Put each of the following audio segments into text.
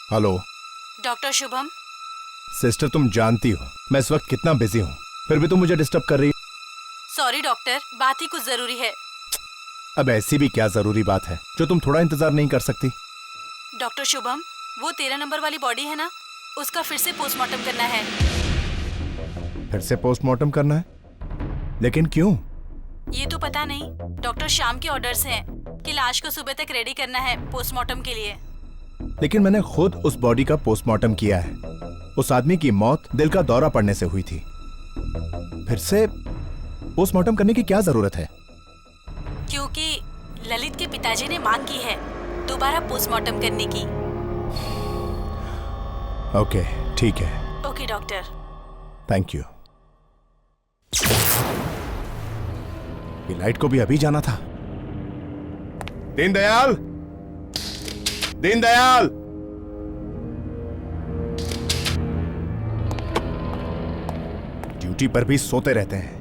Hello doctor Shubham. Sister, तुम जानती हो मैं इस वक्त कितना बिजी हूँ, फिर भी तुम मुझे डिस्टर्ब कर रही। सॉरी डॉक्टर, बात ही कुछ जरूरी है। अब ऐसी भी क्या जरूरी बात है जो तुम थोड़ा इंतजार नहीं कर सकती? डॉक्टर शुभम, वो 13 नंबर वाली बॉडी है ना, उसका फिर से पोस्टमार्टम करना है। फिर से पोस्टमार्टम करना है? लेकिन क्यों? ये तो पता नहीं, डॉक्टर श्याम के ऑर्डर्स हैं कि लाश को सुबह तक रेडी करना है पोस्टमार्टम के लिए। लेकिन मैंने खुद उस बॉडी का पोस्टमार्टम किया है। उस आदमी की मौत दिल का दौरा पड़ने से हुई थी। फिर से पोस्टमार्टम करने की क्या जरूरत है? क्योंकि ललित के पिताजी ने मांग की है दोबारा पोस्टमार्टम करने की। ओके, ठीक है। Okay doctor. Thank you. ये लाइट को भी अभी जाना था। दीनदयाल, दीनदयाल! ड्यूटी पर भी सोते रहते हैं।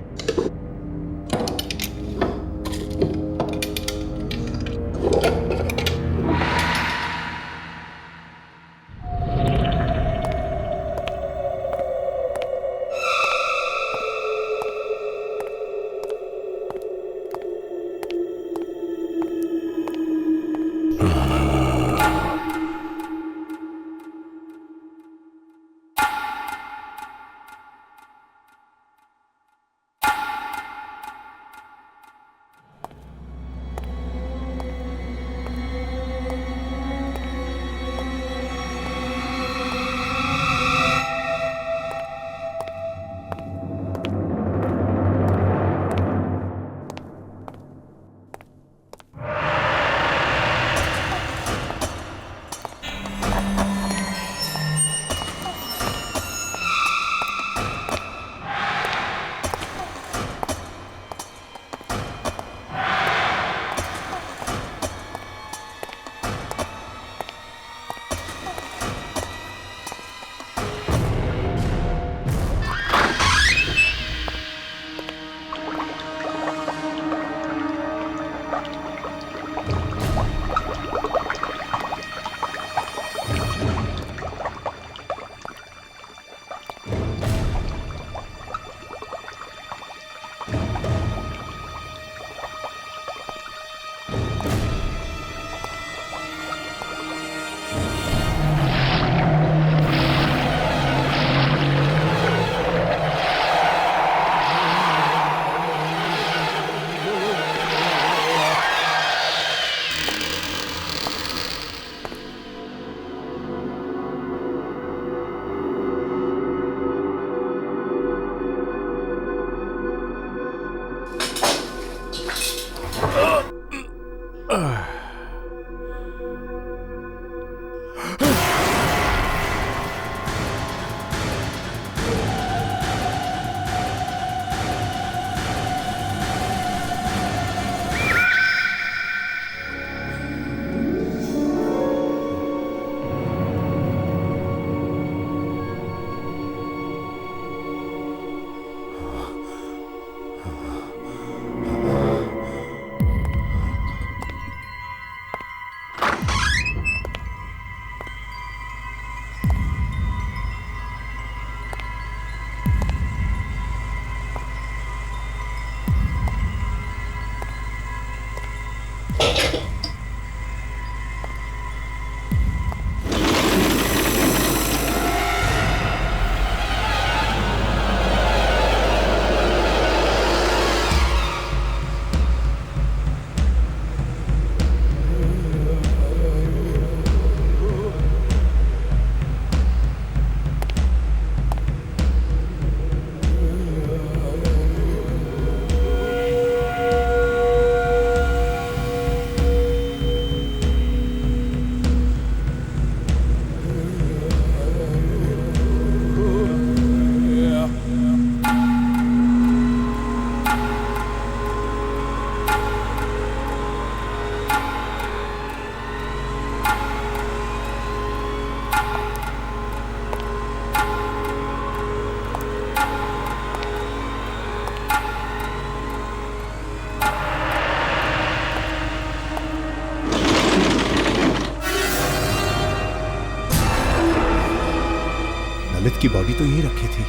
ललित की बॉडी तो यही रखी थी,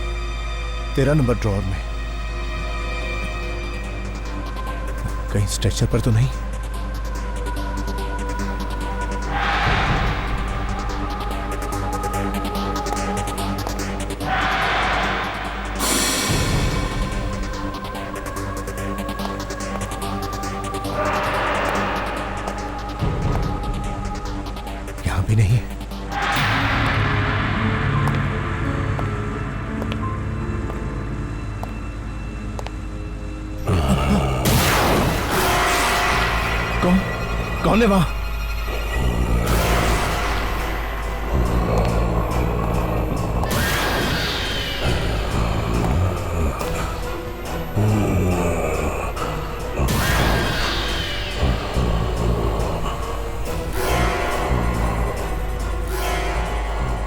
13 नंबर ड्रॉअर में। कहीं स्ट्रेचर पर तो नहीं? यहां भी नहीं। कौन है वहां?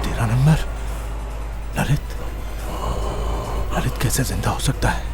तेरा नंबर। ललित कैसे जिंदा हो सकता है?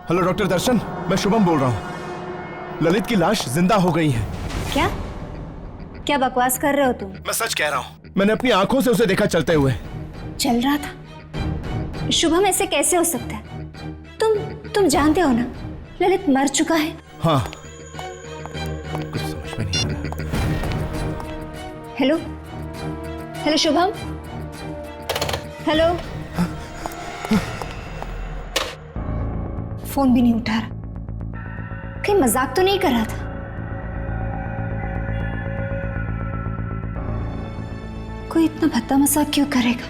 हेलो डॉक्टर दर्शन, मैं शुभम बोल रहा हूँ। ललित की लाश जिंदा हो गई है। क्या क्या बकवास कर रहे हो तुम? मैं सच कह रहा हूँ, मैंने अपनी आंखों से उसे देखा चलते हुए। चल रहा था? शुभम, ऐसे कैसे हो सकता है? तुम जानते हो ना, ललित मर चुका है। हाँ, कुछ समझ में नहीं आ रहा। Hello hello Shubham, hello. Phone भी नहीं उठा रहा। कहीं मजाक तो नहीं कर रहा था? कोई इतना भद्दा मजाक क्यों करेगा?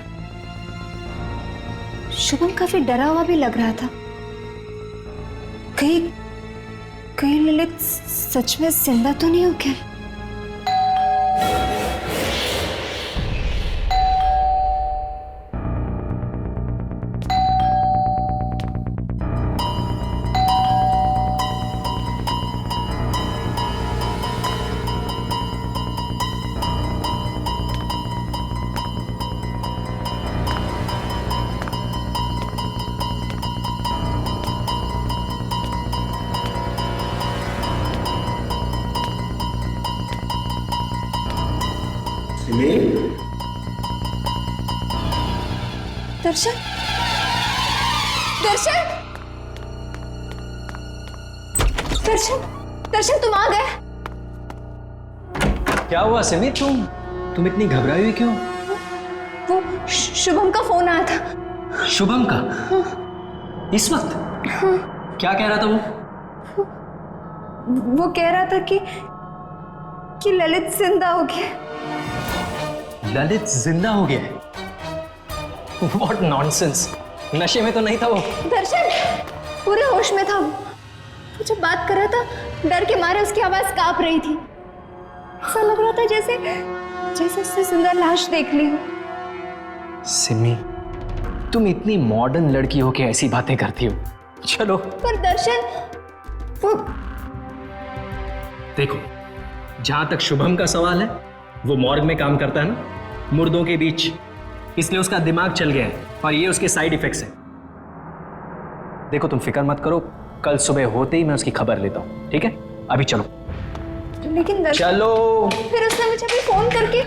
शुभम काफी डरा हुआ भी लग रहा था। कहीं ललित सच में जिंदा तो नहीं हो गया? दर्शन, दर्शन, दर्शन, दर्शन, तुम आ गए। क्या हुआ सिमी? तुम इतनी घबराई हुई क्यों? वो शुभम का फोन आया था। शुभम का? हाँ। इस वक्त? हाँ। क्या कह रहा था वो कह रहा था कि ललित जिंदा हो गया। ललित जिंदा हो गया है? What nonsense! नशे में तो नहीं था वो? दर्शन पूरे होश में था वो जब बात कर रहा था, डर के मारे उसकी आवाज कांप रही थी। ऐसा लग रहा था जैसे उससे जिंदा लाश देख ली हो। सिमी, तुम इतनी मॉडर्न लड़की हो के ऐसी बातें करती हो। चलो। पर दर्शन, वो देखो, जहां तक शुभम का सवाल है, वो मॉर्ग में काम करता है ना, मुर्दों के बीच, इसलिए उसका दिमाग चल गया है और ये उसके साइड इफेक्ट्स हैं। देखो, तुम फिक्र मत करो, कल सुबह होते ही मैं उसकी खबर लेता हूं, ठीक है? अभी चलो। लेकिन दर्शन, चलो। फिर उसने मुझे भी फोन करके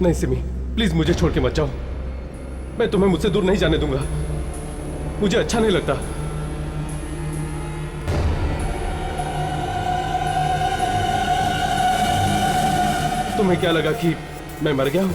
नहीं सिमी, प्लीज मुझे छोड़ के मत जाओ। मैं तुम्हें मुझसे दूर नहीं जाने दूंगा। मुझे अच्छा नहीं लगता। तुम्हें क्या लगा कि मैं मर गया हूं?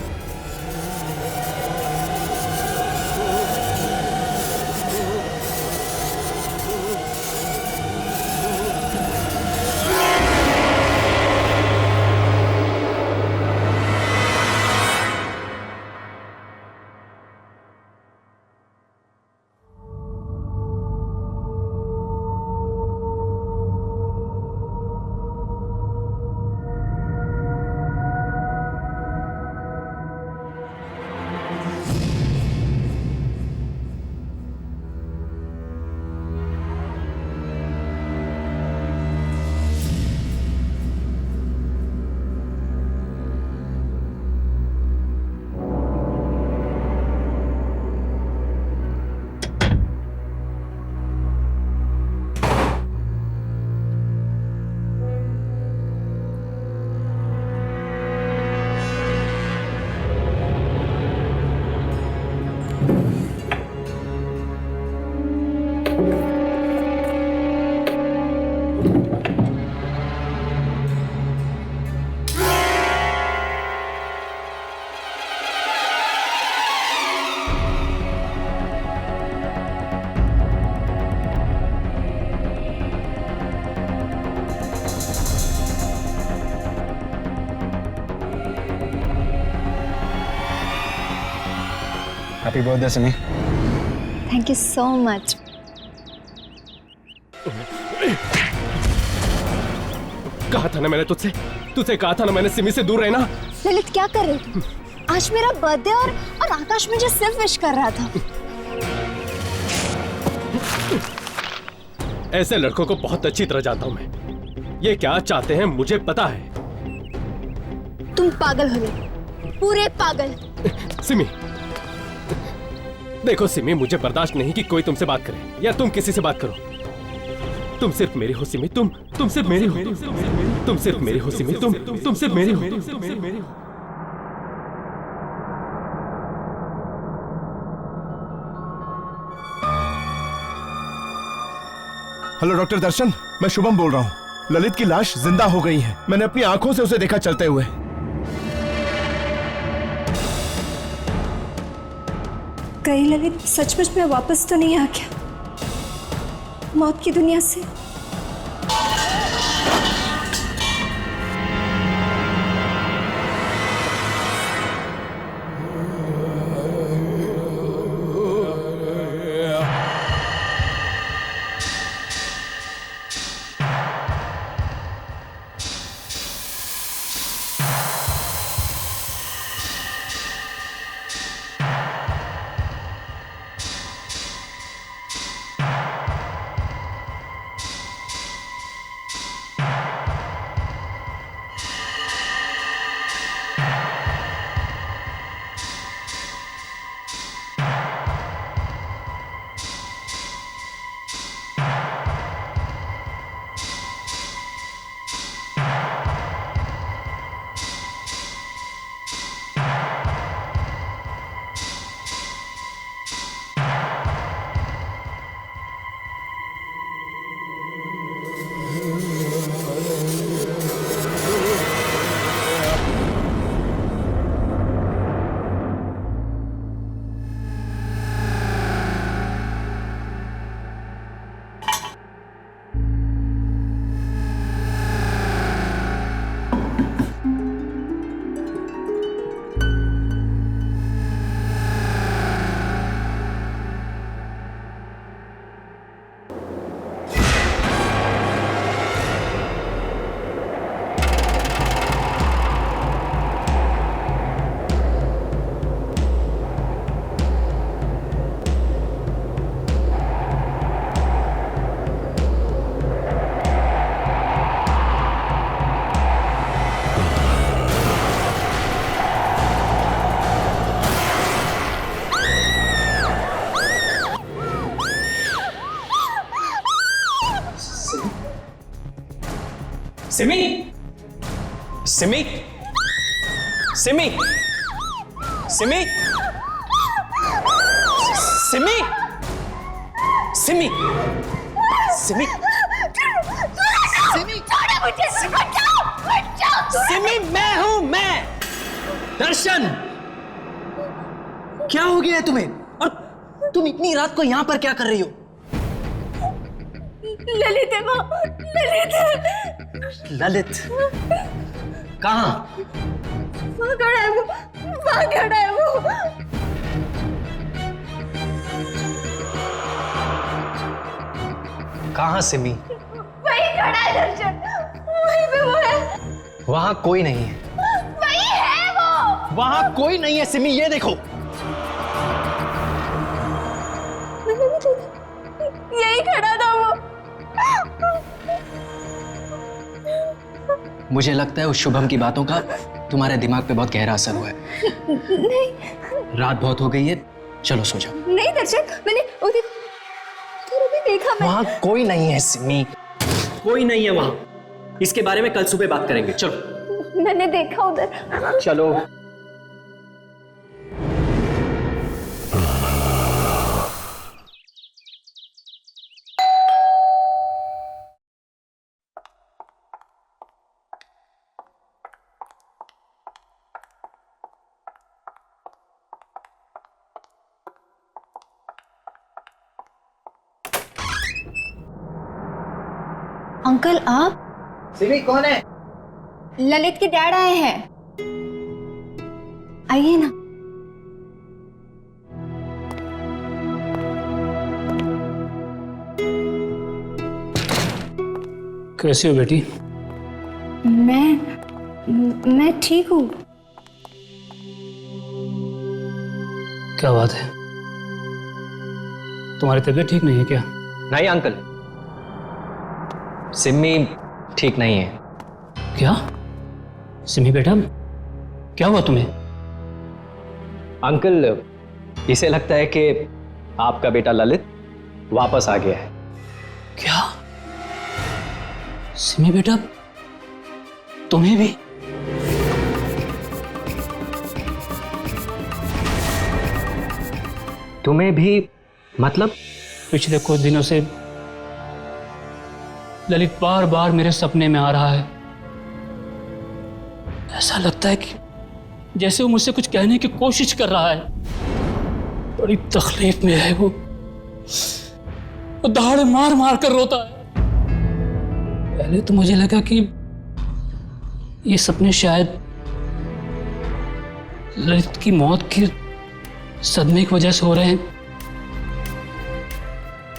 Happy birthday Simi. Thank you so much. कहा था ना मैंने तुझसे कहा था ना मैंने सिमी से दूर रहना। ललित क्या कर रही थी? आज मेरा बर्थडे और आकाश मुझे सिर्फ विश कर रहा था। ऐसे लड़कों को बहुत अच्छी तरह जानता हूं मैं। ये क्या चाहते हैं मुझे पता है। तुम पागल हो गए, पूरे पागल। सिमी, देखो सिमी, मुझे बर्दाश्त नहीं कि कोई तुमसे बात करे या तुम किसी से बात करो। तुम सिर्फ मेरी हो सिमी, तुम सिर्फ मेरी हो, तुम सिर्फ मेरी हो सिमी, तुम सिर्फ मेरी हो। हेलो डॉक्टर दर्शन, मैं शुभम बोल रहा हूँ। ललित की लाश जिंदा हो गई है। मैंने अपनी आंखों से उसे देखा चलते हुए। कहीं ललित सचमुच में वापस तो नहीं आ गया मौत की दुनिया से? सिमी, सिमी, सिमी, सिमी, सिमी, सिमी, सिमी, सिमी, छोड़ो मुझे, हट जाओ, हट जाओ। सिमी, मैं हूं, मैं दर्शन। क्या हो गया है तुम्हें? और तुम इतनी रात को यहां पर क्या कर रही हो? ललित है वो, ललित है। ललित कहां? वहाँ खड़ा है वो, वहाँ खड़ा है वो। कहां सिमी? वही खड़ा है दर्शन, वहीं पे वो है। वहां कोई नहीं है। वही है वो। वहां कोई नहीं है सिमी, ये देखो। यही खड़ा था वो। मुझे लगता है उस शुभम की बातों का तुम्हारे दिमाग पे बहुत गहरा असर हुआ है। नहीं रात बहुत हो गई है, चलो सो जाओ। नहीं दर्शन, मैंने उधर भी देखा। मैं वहां कोई नहीं है सिमी, कोई नहीं है वहां। इसके बारे में कल सुबह बात करेंगे, चलो। मैंने देखा उधर। चलो। अंकल आप? सिमी कौन है? ललित के डैड आए हैं, आइए ना। कैसी हो बेटी? मैं ठीक हूँ। क्या बात है, तुम्हारी तबीयत ठीक नहीं है क्या? नहीं अंकल, सिमी ठीक नहीं है। क्या सिमी बेटा, क्या हुआ तुम्हें? अंकल, इसे लगता है कि आपका बेटा ललित वापस आ गया है। क्या सिमी बेटा, तुम्हें भी? तुम्हें भी? मतलब? पिछले कुछ दिनों से ललित बार बार मेरे सपने में आ रहा है। ऐसा लगता है कि जैसे वो मुझसे कुछ कहने की कोशिश कर रहा है। बड़ी तकलीफ में है वो दहाड़े मार मार कर रोता है। पहले तो मुझे लगा कि ये सपने शायद ललित की मौत के सदमे की वजह से हो रहे हैं,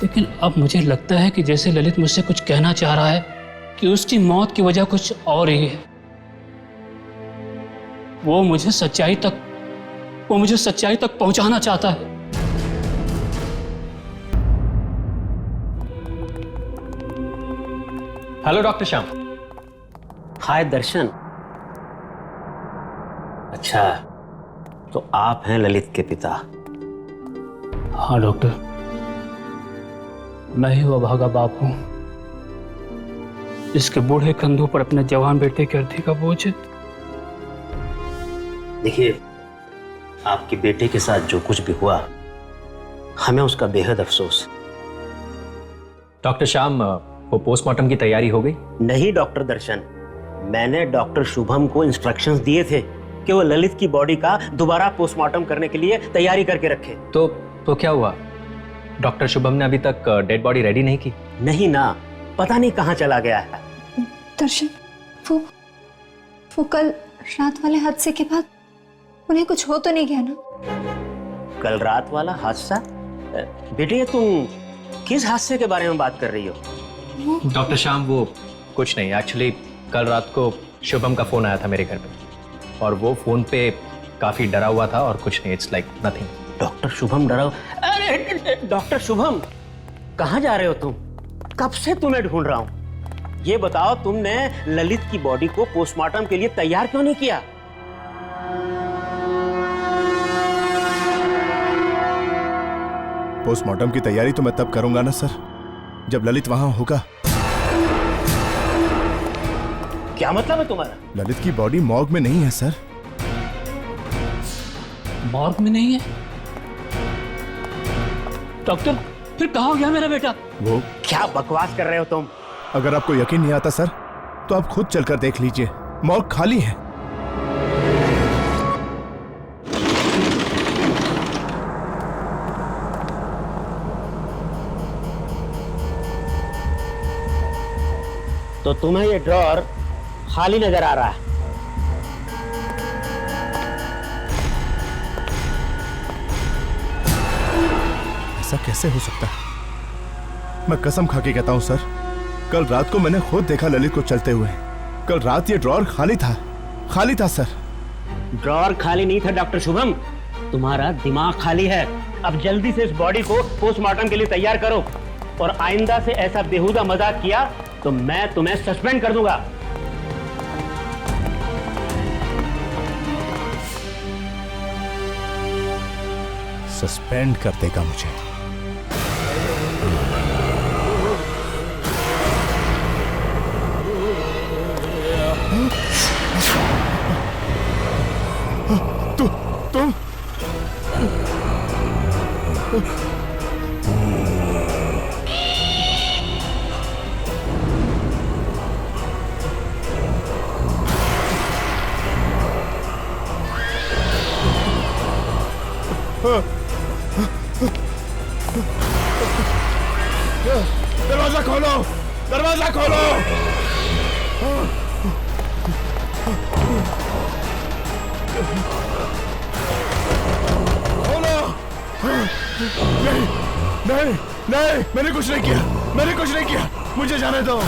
लेकिन अब मुझे लगता है कि जैसे ललित मुझसे कुछ कहना चाह रहा है कि उसकी मौत की वजह कुछ और ही है। वो मुझे सच्चाई तक पहुंचाना चाहता है। Hello doctor Shyam. Hi Darshan. अच्छा, तो आप हैं ललित के पिता? हाँ डॉक्टर, मैं ही वो भागा बाप हूं जिसके बूढ़े कंधों पर अपने जवान बेटे के अर्थी का बोझ है। देखिए, आपके बेटे के साथ जो कुछ भी हुआ, हमें उसका बेहद अफसोस। डॉक्टर श्याम, वो पोस्टमार्टम की तैयारी हो गई? नहीं डॉक्टर दर्शन, मैंने डॉक्टर शुभम को इंस्ट्रक्शंस दिए थे कि वो ललित की बॉडी का दोबारा पोस्टमार्टम करने के लिए तैयारी करके रखे। तो क्या हुआ? डॉक्टर शुभम ने अभी तक डेड बॉडी रेडी नहीं की? नहीं ना, पता नहीं कहाँ चला गया है। दर्शन, वो कल रात वाले हादसे के बाद उन्हें कुछ हो तो नहीं गया ना? कल रात वाला हादसा? बेटे, तुम किस हादसे के बारे में बात कर रही हो? डॉक्टर श्याम, वो कुछ नहीं। एक्चुअली कल रात को शुभम का फोन आया था मेरे घर पे, और वो फोन पे काफी डरा हुआ था और कुछ नहीं। It's like nothing. Doctor Shubham डरा? अरे डॉक्टर शुभम, कहाँ जा रहे हो तुम? कब से तुम्हें ढूंढ रहा हूं। ये बताओ, तुमने ललित की बॉडी को पोस्टमार्टम के लिए तैयार क्यों नहीं किया? पोस्टमार्टम की तैयारी तो मैं तब करूंगा ना सर, जब ललित वहां होगा। क्या मतलब है तुम्हारा? ललित की बॉडी मॉर्ग में नहीं है सर। मॉर्ग में नहीं है? डॉक्टर, फिर कहाँ गया मेरा बेटा? क्या बकवास कर रहे हो तुम? अगर आपको यकीन नहीं आता सर, तो आप खुद चलकर देख लीजिए। मॉर्ग खाली है। तो तुम्हें ये ड्रॉर खाली नजर आ रहा है। ऐसा कैसे हो सकता है? मैं कसम खा के कहता हूं सर, कल रात को मैंने खुद देखा ललित को चलते हुए। कल रात ये ड्रॉर खाली था सर। ड्रॉर खाली नहीं था डॉक्टर शुभम, तुम्हारा दिमाग खाली है। अब जल्दी से इस बॉडी को पोस्टमार्टम के लिए तैयार करो, और आइंदा से ऐसा बेहुदा मजाक किया तो मैं तुम्हें सस्पेंड कर दूंगा। सस्पेंड कर देगा मुझे? तुम दरवाजा खोलो, दरवाजा खोलो। खोलो। नहीं, मैंने कुछ नहीं किया, मुझे जाने दो।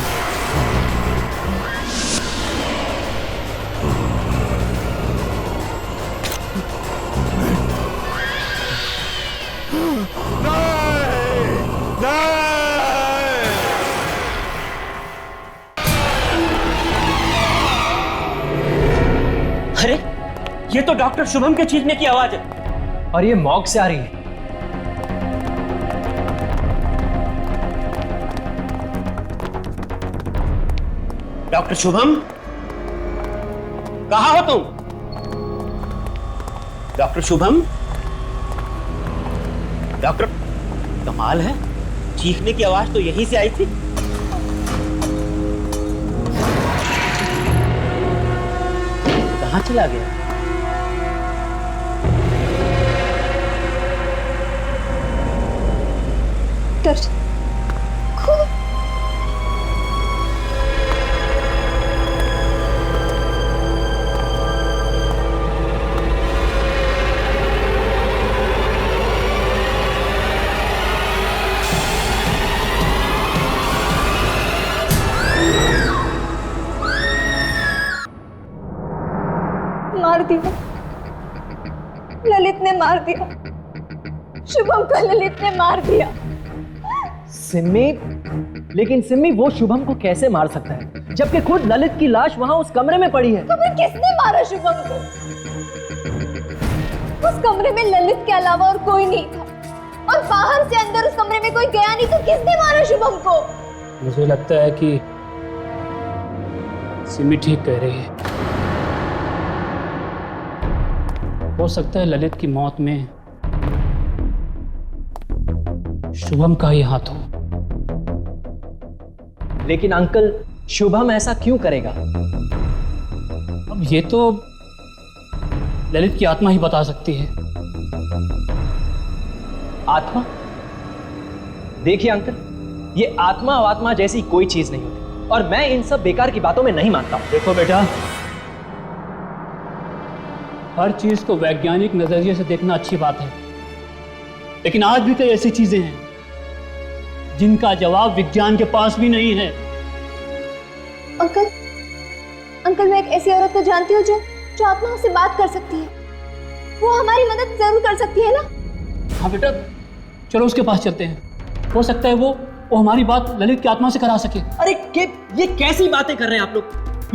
अरे ये तो डॉक्टर शुभम के चीखने की आवाज है, और ये मॉर्ग से आ रही है। डॉक्टर शुभम, कहाँ हो तुम? डॉक्टर शुभम, डॉक्टर, कमाल है, चीखने की आवाज तो यहीं से आई थी। कहाँ चला गया? दर्शन मार दिया, ललित ने मार दिया, शुभम को ललित ने मार दिया। सिम्मी, लेकिन सिम्मी वो शुभम को कैसे मार सकता है जबकि खुद ललित की लाश वहां उस कमरे में पड़ी है? तो फिर किसने मारा शुभम को? उस कमरे में ललित के अलावा और कोई नहीं था, और बाहर से अंदर उस कमरे में कोई गया नहीं, तो किसने मारा शुभम को? मुझे लगता है कि सिमी ठीक कह रही है। हो सकता है ललित की मौत में शुभम का ही हाथ हो। लेकिन अंकल, शुभम ऐसा क्यों करेगा? अब ये तो ललित की आत्मा ही बता सकती है। आत्मा? देखिए अंकल, ये आत्मा जैसी कोई चीज नहीं होती, और मैं इन सब बेकार की बातों में नहीं मानता हूं। देखो बेटा, हर चीज को वैज्ञानिक नजरिए से देखना अच्छी बात है, लेकिन आज भी कई ऐसी चीजें हैं जिनका जवाब विज्ञान के पास भी नहीं है। अंकल, मैं एक ऐसी औरत को जानती हूँ जो आत्माओं से बात कर सकती है। वो हमारी मदद जरूर कर सकती है ना? हाँ बेटा, चलो उसके पास चलते हैं। हो सकता है वो हमारी बात ललित की आत्मा से करा सके। अरे ये कैसी बातें कर रहे हैं आप लोग?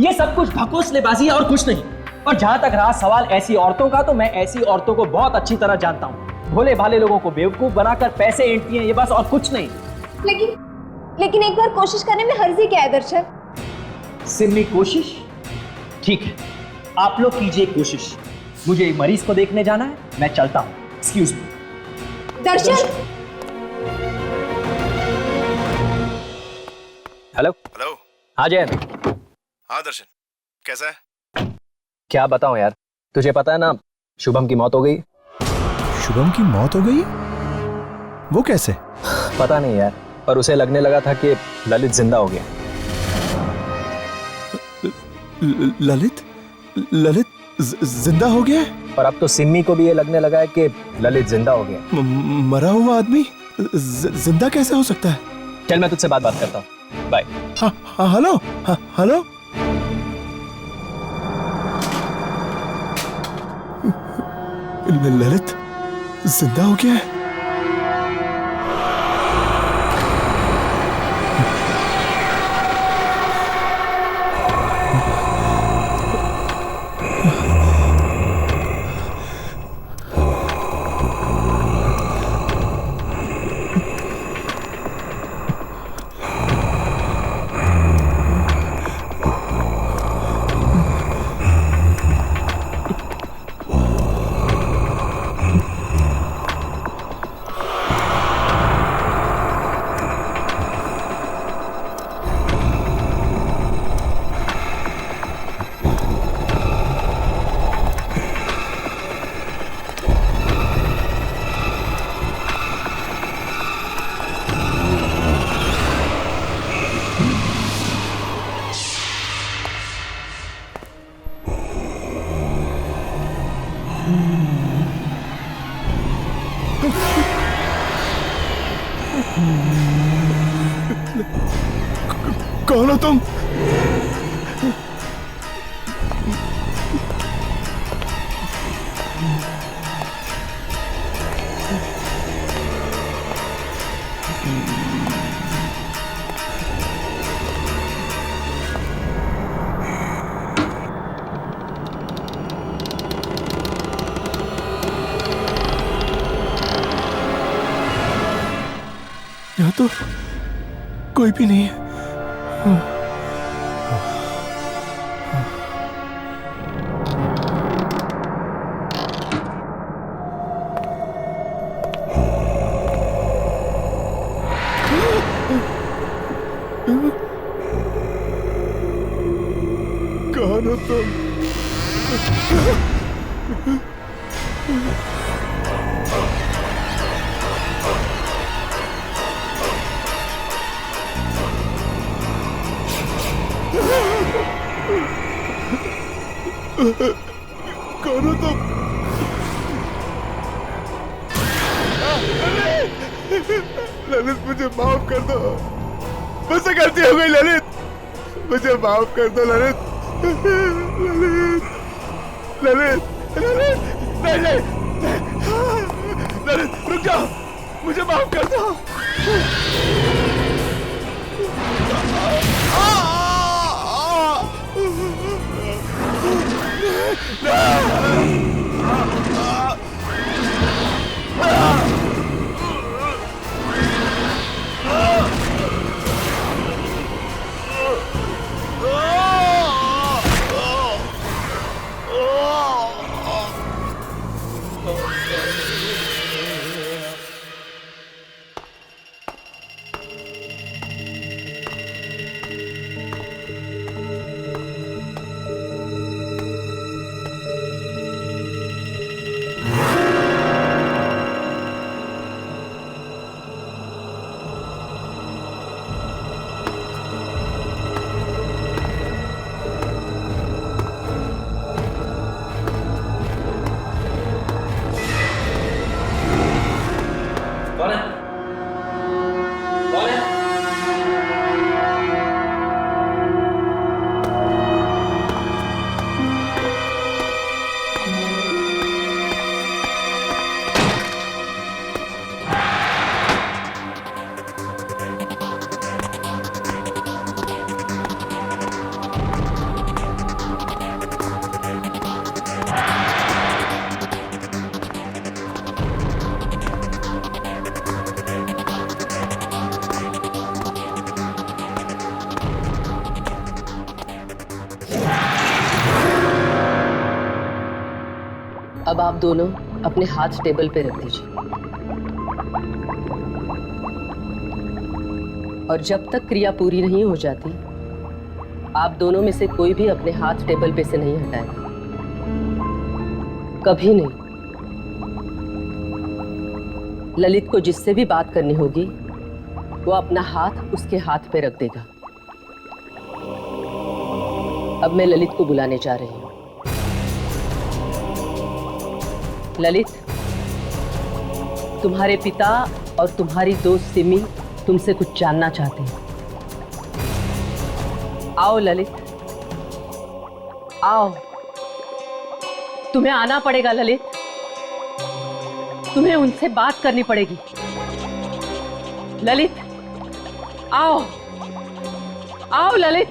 ये सब कुछ भकोसलेबाजी है और कुछ नहीं। और जहां तक रहा सवाल ऐसी औरतों का, तो मैं ऐसी औरतों को बहुत अच्छी तरह जानता हूँ। भोले भाले लोगों को बेवकूफ बनाकर पैसे ऐंठती हैं, ये बस, और कुछ नहीं। लेकिन एक बार कोशिश करने में हर्जी क्या है दर्शन? सिम्मी, कोशिश ठीक है, आप लोग कीजिए कोशिश। मुझे मरीज को देखने जाना है, मैं चलता हूँ। Excuse me. Darshan. Hello. Hello. हाँ जय। हाँ दर्शन, कैसा है? क्या बताऊं यार, तुझे पता है ना शुभम की मौत हो गई। शुभम की मौत हो गई? वो कैसे? पता नहीं यार, पर उसे लगने लगा था कि ललित जिंदा हो गया। ललित ललित जिंदा हो गया है? और अब तो सिम्मी को भी ये लगने लगा है कि ललित जिंदा हो गया। मरा हुआ आदमी जिंदा कैसे हो सकता है? चल मैं तुझसे बात करता हूँ, बाय। हाँ हाँ हेलो, हाँ हेलो। ललित जिंदा हो गया है? कौन हो तुम? यहाँ तो कोई भी नहीं है। कौन हो तुम? कौन हो तुम? ललित मुझे माफ कर दो, मुझसे गलती हो गई ललित, मुझे माफ कर दो ललित। ललित ललित ललित नहीं नहीं ललित रुक जाओ, मुझे माफ कर दो। अब आप दोनों अपने हाथ टेबल पे रख दीजिए और जब तक क्रिया पूरी नहीं हो जाती आप दोनों में से कोई भी अपने हाथ टेबल पे से नहीं हटाएगा। कभी नहीं। ललित को जिससे भी बात करनी होगी वो अपना हाथ उसके हाथ पे रख देगा। अब मैं ललित को बुलाने जा रही हूँ। ललित, तुम्हारे पिता और तुम्हारी दोस्त सिमी तुमसे कुछ जानना चाहते हैं। आओ ललित, आओ। तुम्हें आना पड़ेगा ललित, तुम्हें उनसे बात करनी पड़ेगी। ललित, आओ आओ ललित।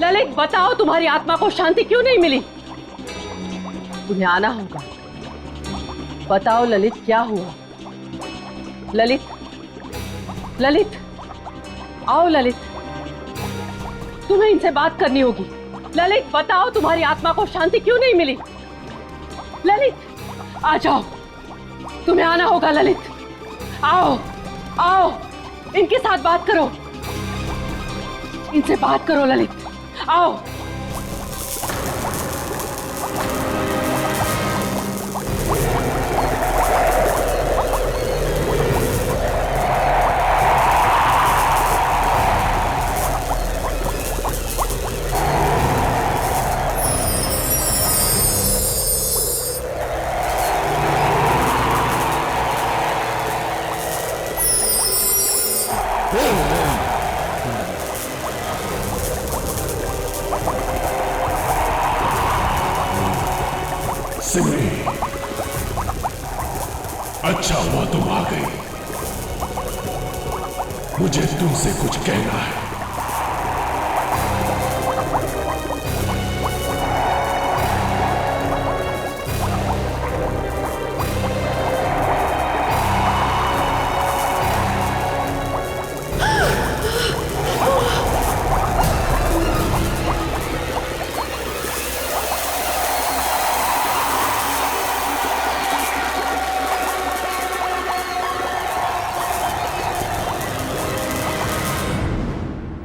ललित, बताओ तुम्हारी आत्मा को शांति क्यों नहीं मिली? तुम्हें आना होगा। बताओ ललित, क्या हुआ? ललित, ललित, आओ ललित, तुम्हें इनसे बात करनी होगी। ललित, बताओ तुम्हारी आत्मा को शांति क्यों नहीं मिली? ललित, आ जाओ, तुम्हें आना होगा। ललित, आओ आओ, इनके साथ बात करो, इनसे बात करो। ललित, आओ। सिमरी, अच्छा हुआ तुम आ गई। मुझे तुमसे कुछ कहना है।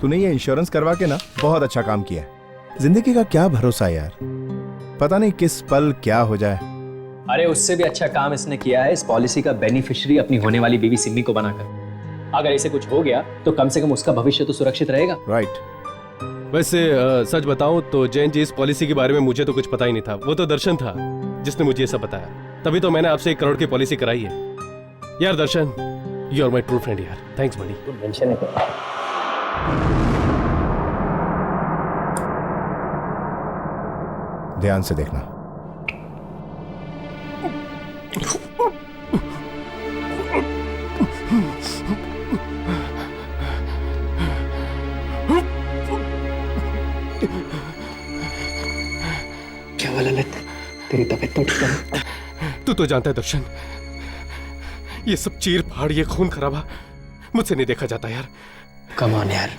तूने ये इंश्योरेंस करवा के ना बहुत अच्छा काम किया है। जिंदगी का क्या भरोसा यार, पता नहीं किस पल क्या हो जाए। अरे उससे भी अच्छा काम इसने किया है, इस पॉलिसी का बेनिफिशियरी अपनी होने वाली बीवी सिमी को बनाकर। अगर इसे कुछ हो गया तो कम से कम उसका भविष्य तो सुरक्षित रहेगा। राइट। वैसे सच बताऊं तो जैन जी, इस पॉलिसी के बारे में मुझे तो कुछ पता ही नहीं था। वो तो दर्शन था जिसने मुझे ये सब बताया, तभी तो मैंने आपसे 1 करोड़ की पॉलिसी कराई है। यार Darshan, you are my true friend यार। थैंक्स बड़ी। टेंशन है क्या? ध्यान से देखना। क्या हुआ ललित, तेरी तबीयत तो ठीक है? तू तो जानता है दर्शन, ये सब चीर फाड़, ये खून खराबा मुझसे नहीं देखा जाता यार। कम ऑन यार,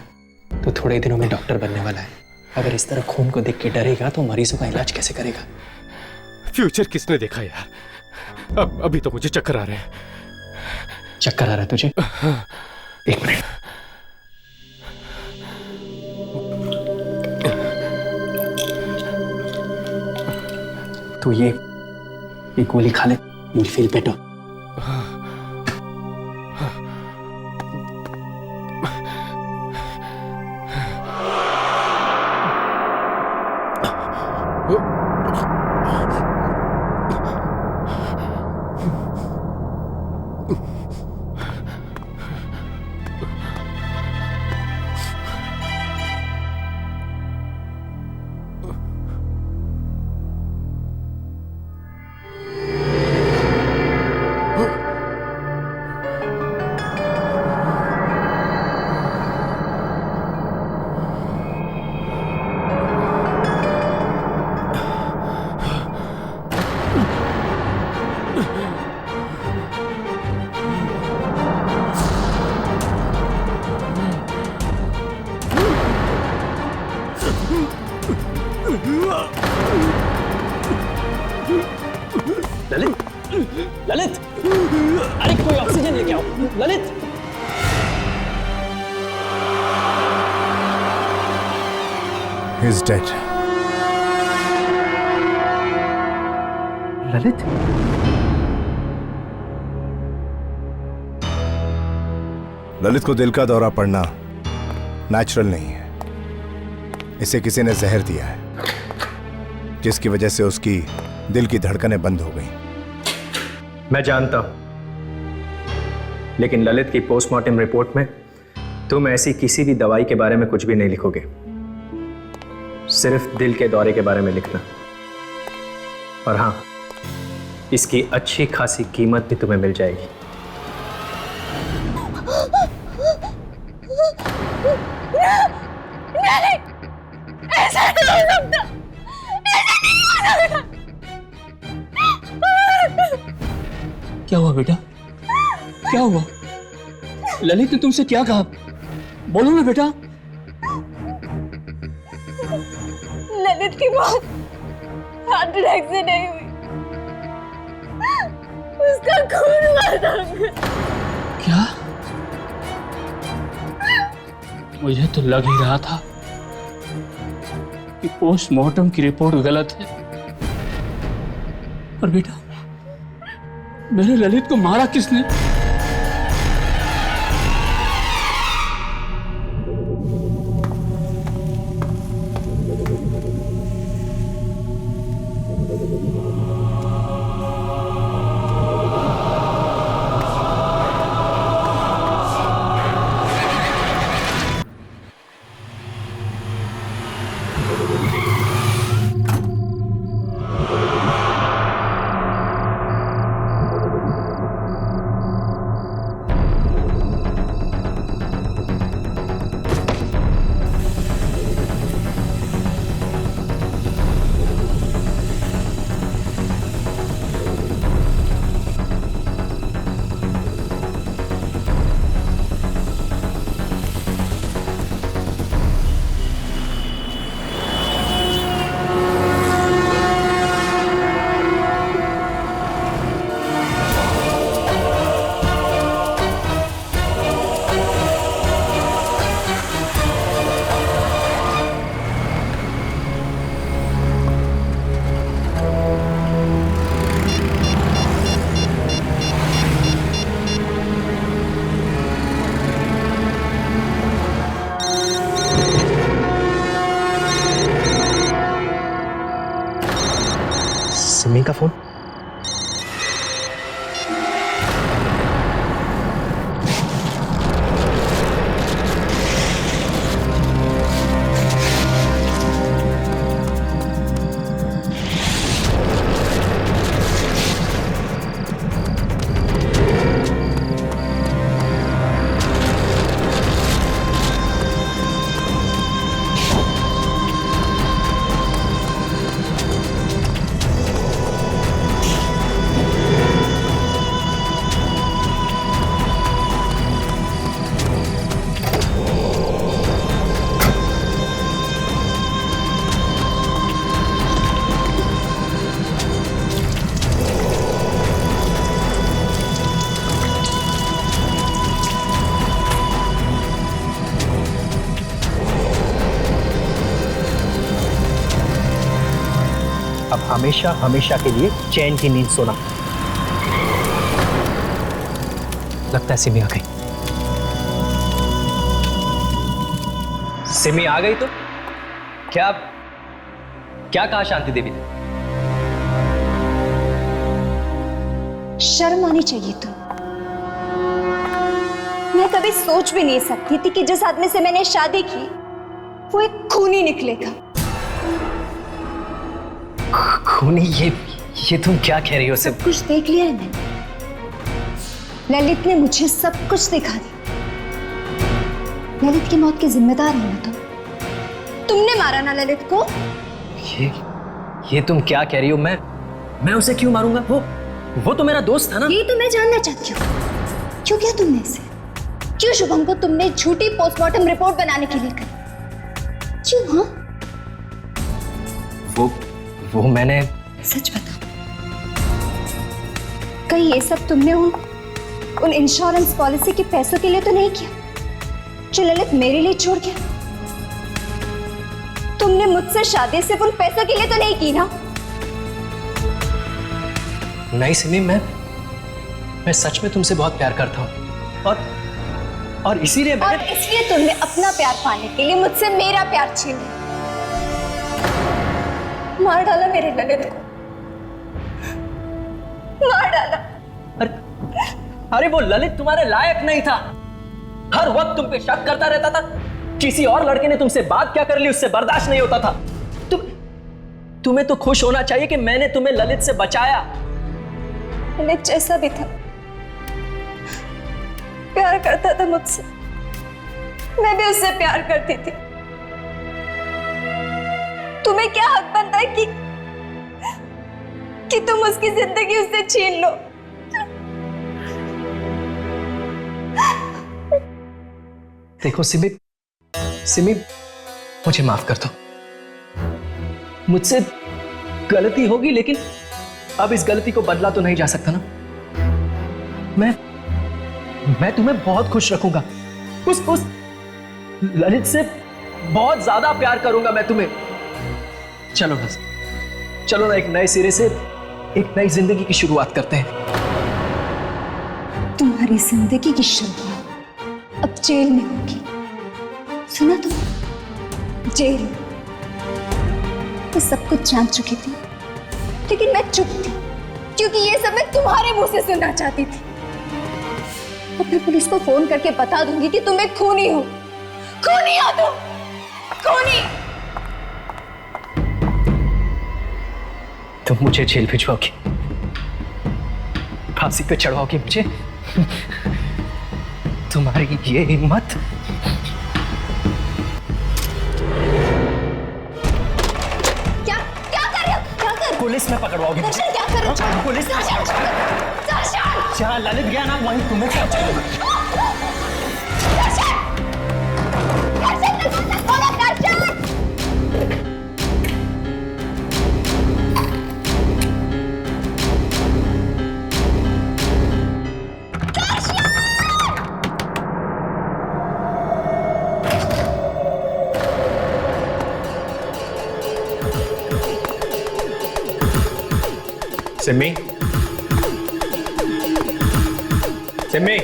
तो थोड़े दिनों में डॉक्टर बनने वाला है। अगर इस तरह खून को देख के डरेगा तो मरीजों का इलाज कैसे करेगा? फ्यूचर किसने देखा यार। अभी तो मुझे चक्कर आ रहे हैं। चक्कर आ रहा है तुझे? 1 मिनट। तो ये गोली खा ले, you'll feel better। Lalit, Lalit, अरे कोई ऑक्सीजन लेके आओ। Lalit, He's dead. ललित, ललित को दिल का दौरा पड़ना नेचुरल नहीं है। इसे किसी ने जहर दिया है, जिसकी वजह से उसकी दिल की धड़कनें बंद हो गई। मैं जानता हूं, लेकिन ललित की पोस्टमार्टम रिपोर्ट में तुम ऐसी किसी भी दवाई के बारे में कुछ भी नहीं लिखोगे, सिर्फ दिल के दौरे के बारे में लिखना। और हाँ, इसकी अच्छी खासी कीमत भी तुम्हें मिल जाएगी। नहीं, ऐसा नहीं हो सकता, ऐसा नहीं हो सकता। क्या हुआ बेटा, क्या हुआ? ललित ने तुमसे क्या कहा? बोलो ना बेटा। ललित की मौत हार्ट अटैक से नहीं हुई, उसका खून हुआ था। क्या? मुझे तो लग ही रहा था कि पोस्टमार्टम की रिपोर्ट गलत है। पर बेटा, मेरे ललित को मारा किसने? सिमी का फोन। अब हमेशा हमेशा के लिए चैन की नींद सोना। लगता है सिमी आ गई। सिमी आ गई तो क्या क्या कहा शांति देवी ने? शर्म आनी चाहिए तुम। मैं कभी सोच भी नहीं सकती थी कि जिस आदमी से मैंने शादी की वो एक खूनी निकलेगा। खूनी? ये तुम क्या कह रही हो? सब कुछ देख लिया है मैंने। ललित ने मुझे सब कुछ दिखा दिया। ललित की मौत के जिम्मेदार हो ना तुम। तुमने मारा ना ललित को। ये तुम क्या कह रही हो? मैं उसे क्यों मारूंगा? वो तो मेरा दोस्त था ना। ये तो मैं जानना चाहती हूँ, क्यों किया तुमने इसे? क्यों शुभम को तुमने झूठी पोस्टमार्टम रिपोर्ट बनाने के लिए कही? क्यों? हाँ, वो मैंने। सच बताओ, कहीं ये सब तुमने उन इंश्योरेंस पॉलिसी के पैसों के लिए तो नहीं किया जो ललित मेरे लिए छोड़ गया? तुमने मुझसे शादी सिर्फ उन पैसों के लिए तो नहीं की ना? नहीं सिमी, मैं सच में तुमसे बहुत प्यार करता हूँ और इसीलिए और इसलिए तुमने अपना प्यार पाने के लिए मुझसे मेरा प्यार छीन लिया। मार डाला मेरे ललित को, मार डाला। अरे वो ललित तुम्हारे लायक नहीं था। हर वक्त तुम पे शक करता रहता था। किसी और लड़के ने तुमसे बात क्या कर ली उससे बर्दाश्त नहीं होता था। तुम्हें तो खुश होना चाहिए कि मैंने तुम्हें ललित से बचाया। ललित जैसा भी था, प्यार करता था मुझसे, मैं भी उससे प्यार करती थी। तुम्हें क्या हक बनता है कि तुम उसकी जिंदगी उससे छीन लो? देखो सिमी, मुझे माफ कर दो। मुझसे गलती होगी, लेकिन अब इस गलती को बदला तो नहीं जा सकता ना। मैं तुम्हें बहुत खुश रखूंगा। उस ललित से बहुत ज्यादा प्यार करूंगा मैं तुम्हें। चलो बस, चलो ना एक नए सिरे से एक नई जिंदगी की शुरुआत करते हैं। तुम्हारी जिंदगी की शुरुआत अब जेल में होगी, सुना तुम? जेल। मैं सब कुछ जान चुकी थी, लेकिन मैं चुप थी क्योंकि ये सब मैं तुम्हारे मुंह से सुनना चाहती थी। अब मैं पुलिस को फोन करके बता दूंगी कि तुम एक खूनी हो। खूनी हो तुम, खूनी। तुम मुझे जेल भिजवाओगी, फांसी पे चढ़वाओगी मुझे? तुम्हारी ये हिम्मत? क्या कर रहे हो? क्या कर? पुलिस में पकड़वाओगी मुझे? दर्शन क्या कर रहे हो? पुलिस में? दर्शन! जहाँ ललित गया ना वहीं तुम्हें क्या चाहिए? दर्शन! दर्शन! बोलो दर्शन! सिमी, सिमी,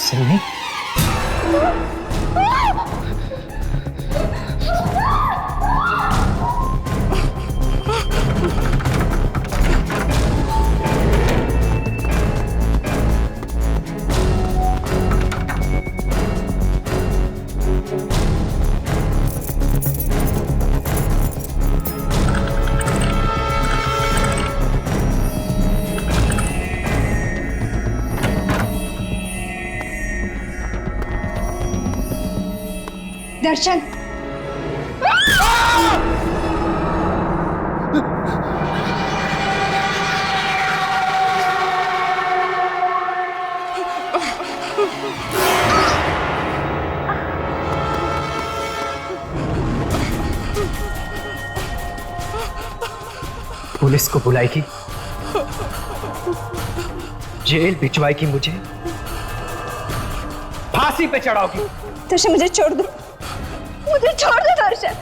सिमी, दर्शन! पुलिस को बुलाएगी, जेल भिजवाएगी मुझे, फांसी पे चढ़ाओगी। दर्शन मुझे छोड़ दो, मुझे छोड़ दो दर्शन।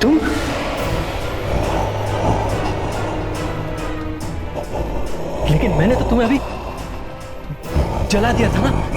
तुम लेकिन मैंने तो तुम्हें अभी जला दिया था ना।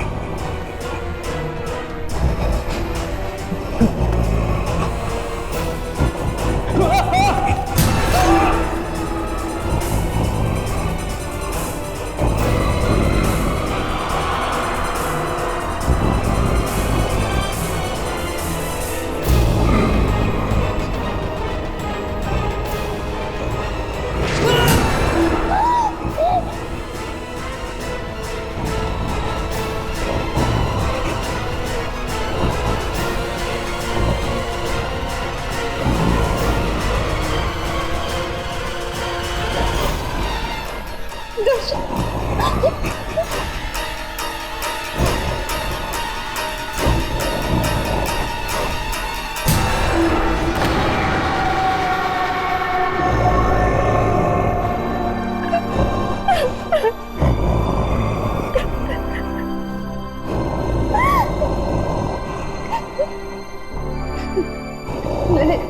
ललित,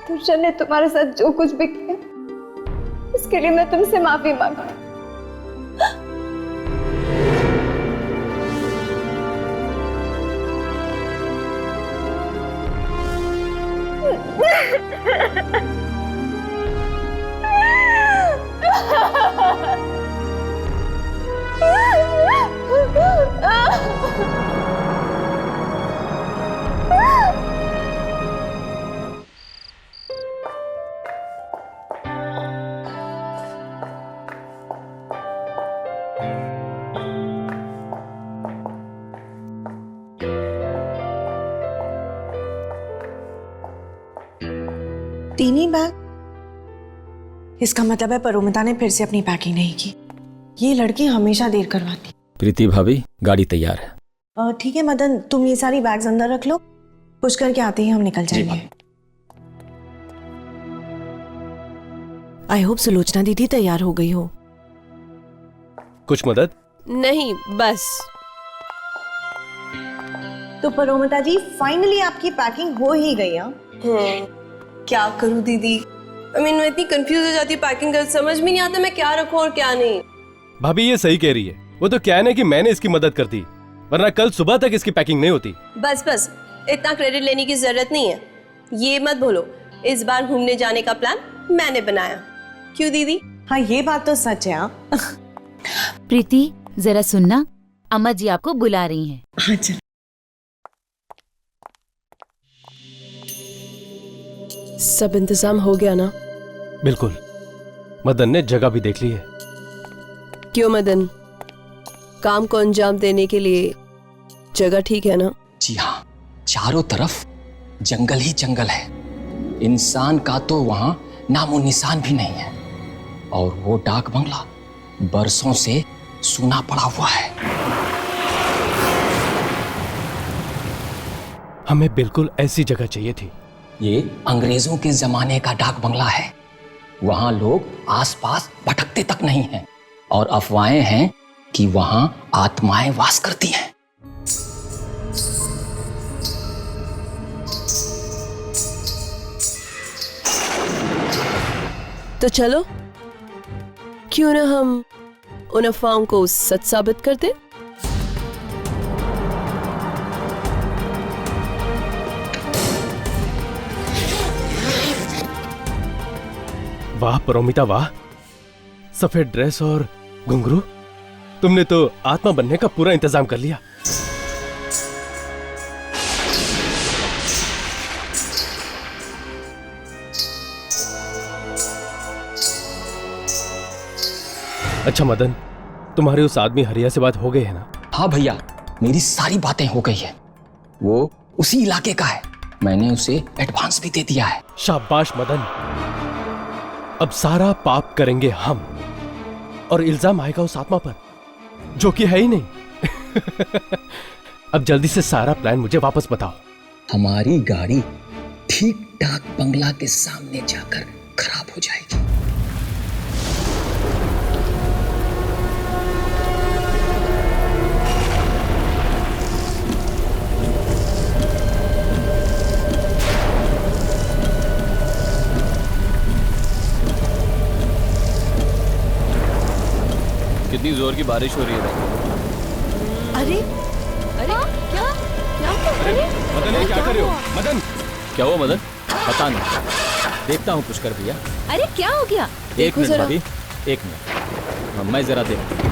दर्शन ने तुम्हारे साथ जो कुछ भी किया उसके लिए मैं तुमसे माफी मांगती हूँ। तीन ही बैग? इसका मतलब है परोमिता ने फिर से अपनी पैकिंग नहीं की। ये लड़की हमेशा देर करवाती। प्रीति भाभी, गाड़ी तैयार है। ठीक है मदन, तुम ये सारी बैग्स अंदर रख लो, पुश करके आते ही हम निकल जाएंगे। आई होप सुलोचना दीदी तैयार हो गई हो। कुछ मदद? नहीं, बस। तो परोमिता जी, फाइनली आपकी पैकिंग हो ही गई। क्या करूं दीदी? मैं इतनी कंफ्यूज हो जाती हूँ पैकिंग कर, समझ में नहीं आता मैं क्या रखूं और क्या नहीं। भाभी ये सही कह रही है। वो तो क्या है ना कि मैंने इसकी मदद कर दी, वरना कल सुबह तक इसकी पैकिंग नहीं होती। बस बस, इतना क्रेडिट लेने की जरूरत नहीं है। ये मत भूलो, इस बार घूमने जाने का प्लान मैंने बनाया। क्यों दीदी? हाँ, ये बात तो सच है। प्रीति, जरा सुनना, अम्मा जी आपको बुला रही हैं। अच्छा। सब इंतजाम हो गया ना? बिल्कुल, मदन ने जगह भी देख ली है। क्यों मदन, काम को अंजाम देने के लिए जगह ठीक है ना? जी हाँ, चारों तरफ जंगल ही जंगल है। इंसान का तो वहां नामो निशान भी नहीं है। और वो डाक बंगला बरसों से सूना पड़ा हुआ है। हमें बिल्कुल ऐसी जगह चाहिए थी। ये अंग्रेजों के जमाने का डाक बंगला है। वहां लोग आसपास भटकते तक नहीं हैं। और अफवाहें हैं कि वहां आत्माएं वास करती हैं। तो चलो, क्यों ना हम उन अफवाहों को सच साबित कर दें? वाह परोमिता वाह, सफेद ड्रेस और घुंघरू, तुमने तो आत्मा बनने का पूरा इंतजाम कर लिया। अच्छा मदन, तुम्हारे उस आदमी हरिया से बात हो गई है ना? हाँ भैया, मेरी सारी बातें हो गई है। वो उसी इलाके का है। मैंने उसे एडवांस भी दे दिया है। शाबाश मदन, अब सारा पाप करेंगे हम और इल्जाम आएगा उस आत्मा पर जो कि है ही नहीं। अब जल्दी से सारा प्लान मुझे वापस बताओ। हमारी गाड़ी ठीक डाक बंगला के सामने जाकर खराब हो जाएगी। कितनी जोर की बारिश हो रही है। अरे अरे क्या क्या अरे मदन, ये क्या कर रहे हो? मदन, क्या हुआ मदन? पता नहीं, देखता हूँ पुष्कर भैया। अरे क्या हो गया? एक मिनट भाभी, एक मिनट, मैं जरा देखता हूँ।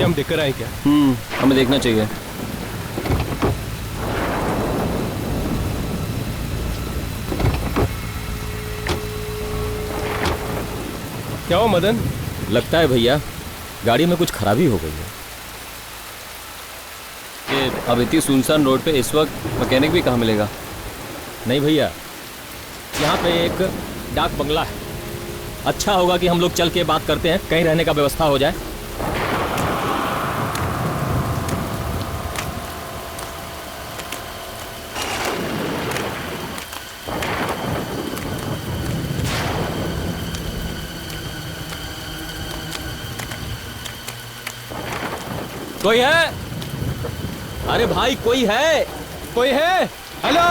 हम देख कर आए क्या? हमें देखना चाहिए। क्या हुआ मदन? लगता है भैया गाड़ी में कुछ खराबी हो गई है। ये अब इतनी सुनसान रोड पे इस वक्त मैकेनिक भी कहाँ मिलेगा? नहीं भैया, यहाँ पे एक डाक बंगला है अच्छा होगा कि हम लोग चल के बात करते हैं, कहीं रहने का व्यवस्था हो जाए। कोई है? अरे भाई कोई है? कोई है? हेलो।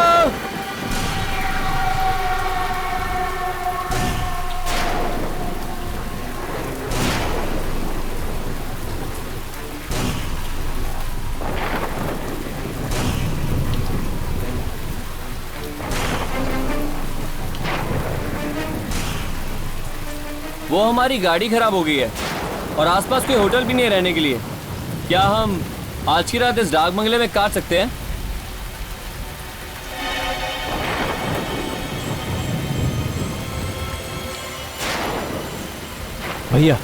वो हमारी गाड़ी खराब हो गई है और आसपास कोई होटल भी नहीं है रहने के लिए। क्या हम आज की रात इस डाक बंगले में काट सकते हैं? भैया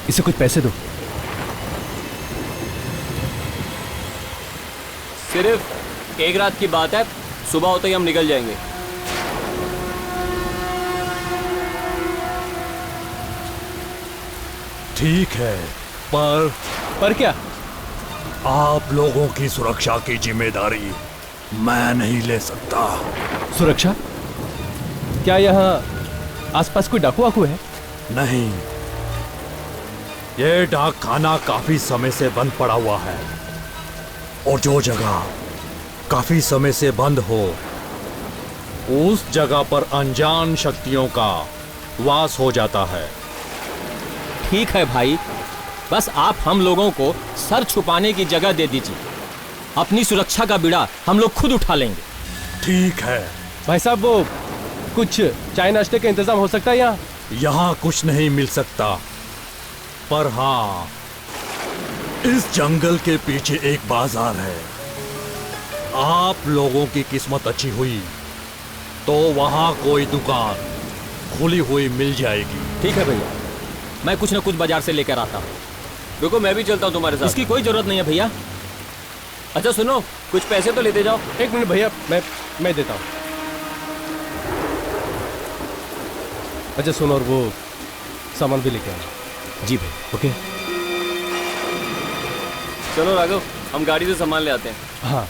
इसे कुछ पैसे दो। सिर्फ एक रात की बात है, सुबह होते ही हम निकल जाएंगे। ठीक है, पर क्या? आप लोगों की सुरक्षा की जिम्मेदारी मैं नहीं ले सकता। सुरक्षा? क्या यहाँ आसपास कोई डाकू वाकू है? नहीं, ये डाक खाना काफी समय से बंद पड़ा हुआ है और जो जगह काफी समय से बंद हो उस जगह पर अनजान शक्तियों का वास हो जाता है। ठीक है भाई, बस आप हम लोगों को सर छुपाने की जगह दे दीजिए। अपनी सुरक्षा का बीड़ा हम लोग खुद उठा लेंगे। ठीक है भाई साहब, वो कुछ चाय नाश्ते का इंतजाम हो सकता है यहाँ? यहाँ कुछ नहीं मिल सकता, पर हाँ इस जंगल के पीछे एक बाजार है। आप लोगों की किस्मत अच्छी हुई तो वहाँ कोई दुकान खुली हुई मिल जाएगी। ठीक है भैया, मैं कुछ ना कुछ बाजार से लेकर आता हूँ। रुको, मैं भी चलता हूँ तुम्हारे साथ। इसकी कोई जरूरत नहीं है भैया। अच्छा सुनो, कुछ पैसे तो लेते जाओ। एक मिनट भैया, मैं देता हूँ। अच्छा सुनो, और वो सामान भी लेके आना। जी भैया। ओके चलो राघव, हम गाड़ी से सामान ले आते हैं। हाँ।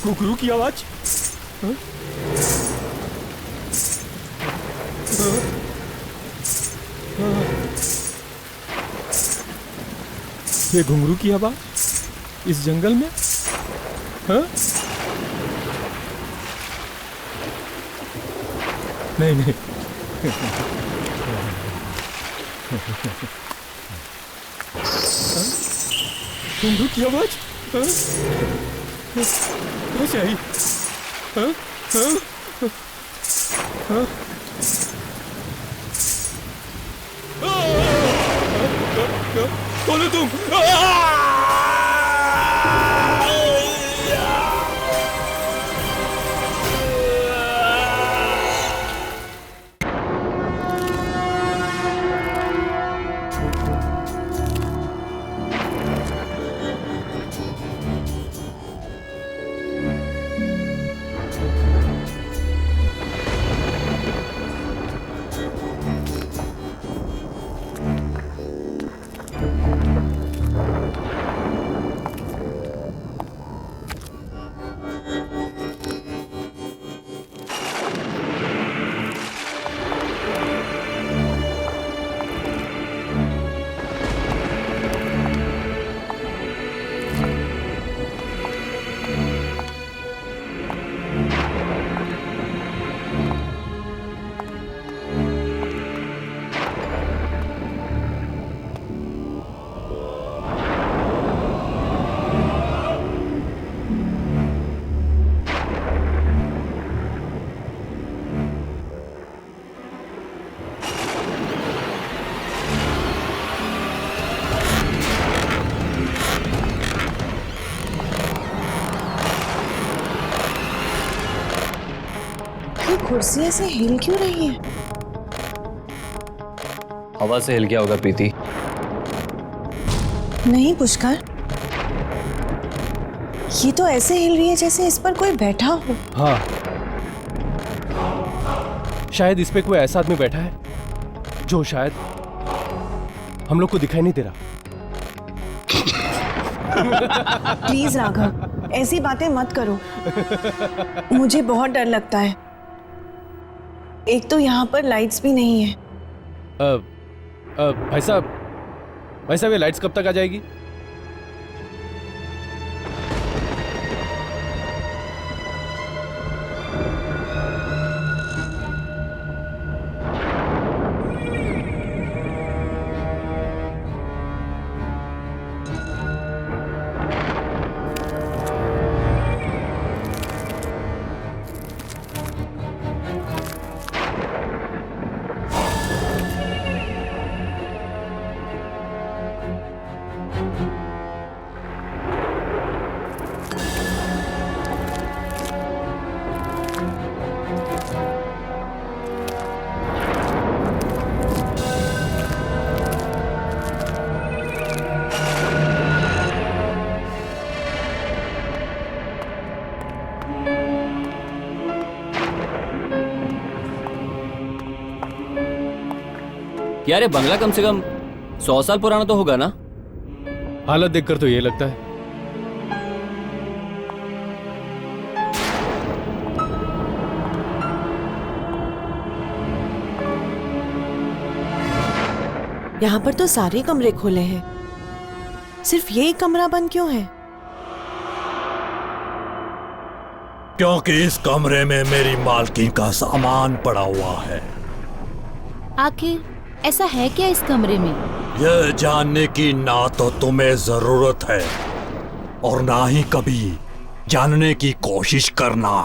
घुघरू की आवाज। ये घुंघरू की आवाज इस जंगल में? हाँ? नहीं नहीं, घुंघरू की आवाज कैसे आई? हाँ? हाँ? हाँ? कौन हो तुम? कुर्सी ऐसे हिल क्यों रही है? हवा से हिल गया होगा प्रीति। नहीं पुष्कर, ये तो ऐसे हिल रही है जैसे इस पर कोई बैठा हो। हाँ, शायद इस पे कोई ऐसा आदमी बैठा है जो शायद हम लोग को दिखाई नहीं दे रहा। प्लीज राघव, ऐसी बातें मत करो। मुझे बहुत डर लगता है। एक तो यहाँ पर लाइट्स भी नहीं है। भाई साहब ये लाइट्स कब तक आ जाएगी? यार ये बंगला कम से कम 100 साल पुराना तो होगा ना? हालत देखकर तो ये लगता है। यहाँ पर तो सारे कमरे खुले हैं, सिर्फ ये कमरा बंद क्यों है? क्योंकि इस कमरे में मेरी मालकिन का सामान पड़ा हुआ है। आखिर ऐसा है क्या इस कमरे में? यह जानने की ना तो तुम्हें जरूरत है और ना ही कभी जानने की कोशिश करना।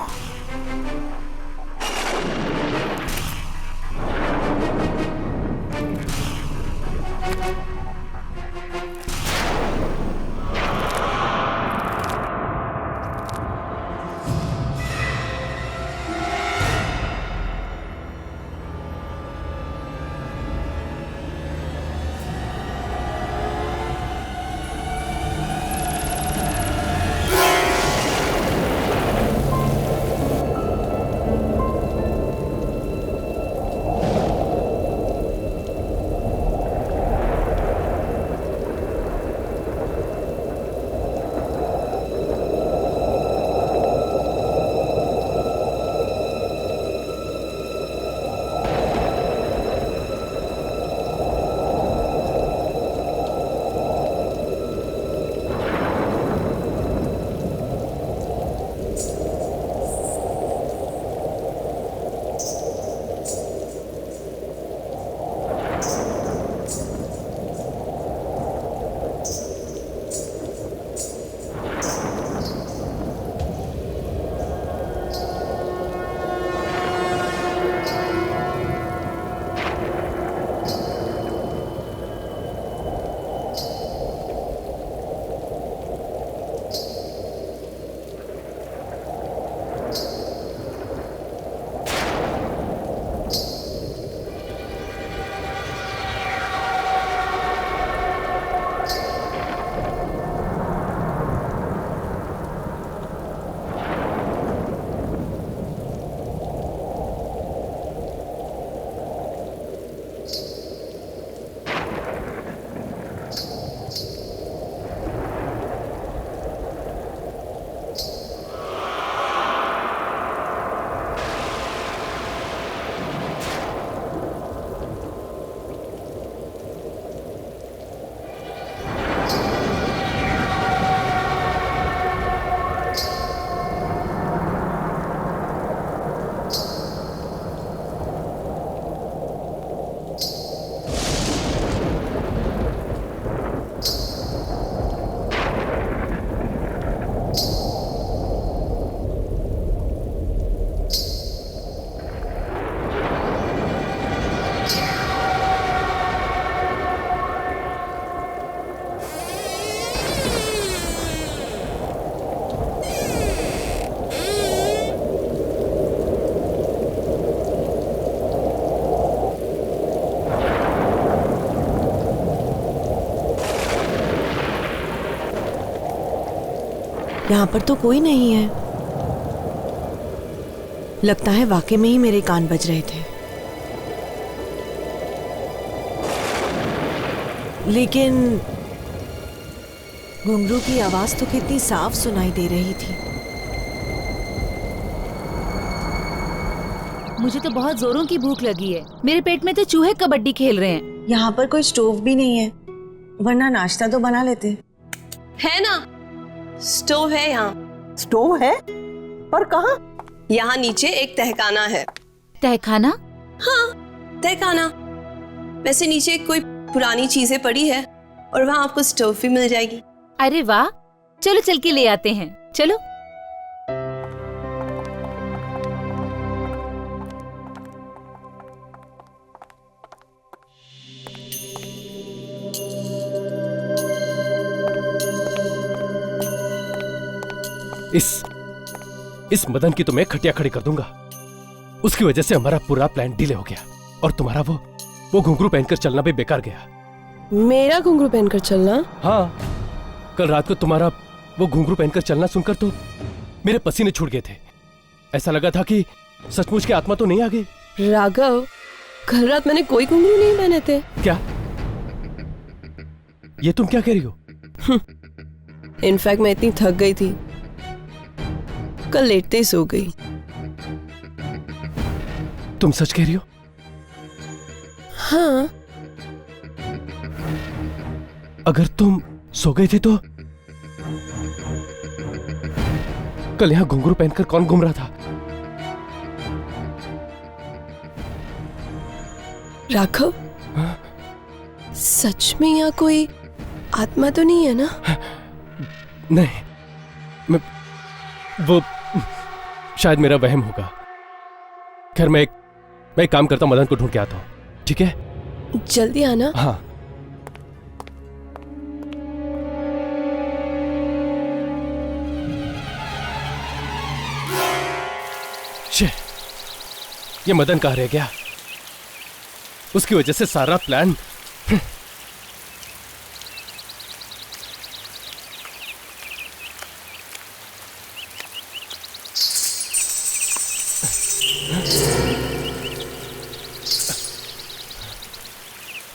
यहाँ पर तो कोई नहीं है। लगता है वाकई में ही मेरे कान बज रहे थे। लेकिन घुंघरू की आवाज तो कितनी साफ सुनाई दे रही थी। मुझे तो बहुत जोरों की भूख लगी है। मेरे पेट में तो चूहे कबड्डी खेल रहे हैं। यहाँ पर कोई स्टोव भी नहीं है, वरना नाश्ता तो बना लेते। है ना, स्टोव है यहाँ। स्टोव है? पर कहाँ? यहाँ नीचे एक तहखाना है। तहखाना? हाँ, तहखाना। वैसे नीचे कोई पुरानी चीजें पड़ी है और वहाँ आपको स्टोव भी मिल जाएगी। अरे वाह, चलो चल के ले आते हैं। चलो। इस मदन की तो मैं खटिया खड़ी कर दूंगा। उसकी वजह से हमारा पूरा प्लान डिले हो गया और तुम्हारा वो घुंघरू पहनकर चलना भी बेकार गया। मेरा घुंघरू पहनकर चलना? हाँ, कल रात को तुम्हारा वो घुंघरू पहनकर चलना सुनकर तो मेरे पसीने छूट गए थे। ऐसा लगा था कि सचमुच की आत्मा तो नहीं आ गई। राघव, कल रात मैंने कोई घुंघरू नहीं पहने थे। क्या? ये तुम क्या कह रही हो? इनफैक्ट मैं इतनी थक गई थी, कल लेटते ही सो गई। तुम सच कह रही हो? हाँ। अगर तुम सो गए थे तो कल यहाँ घुंघरू पहनकर कौन घूम रहा था? राघव, सच में यहाँ कोई आत्मा तो नहीं है ना? नहीं, वो शायद मेरा वहम होगा। खैर मैं एक काम करता हूं, मदन को ढूंढ के आता हूं, ठीक है? जल्दी आना। हाँ। ये मदन कहाँ रह गया? उसकी वजह से सारा प्लान।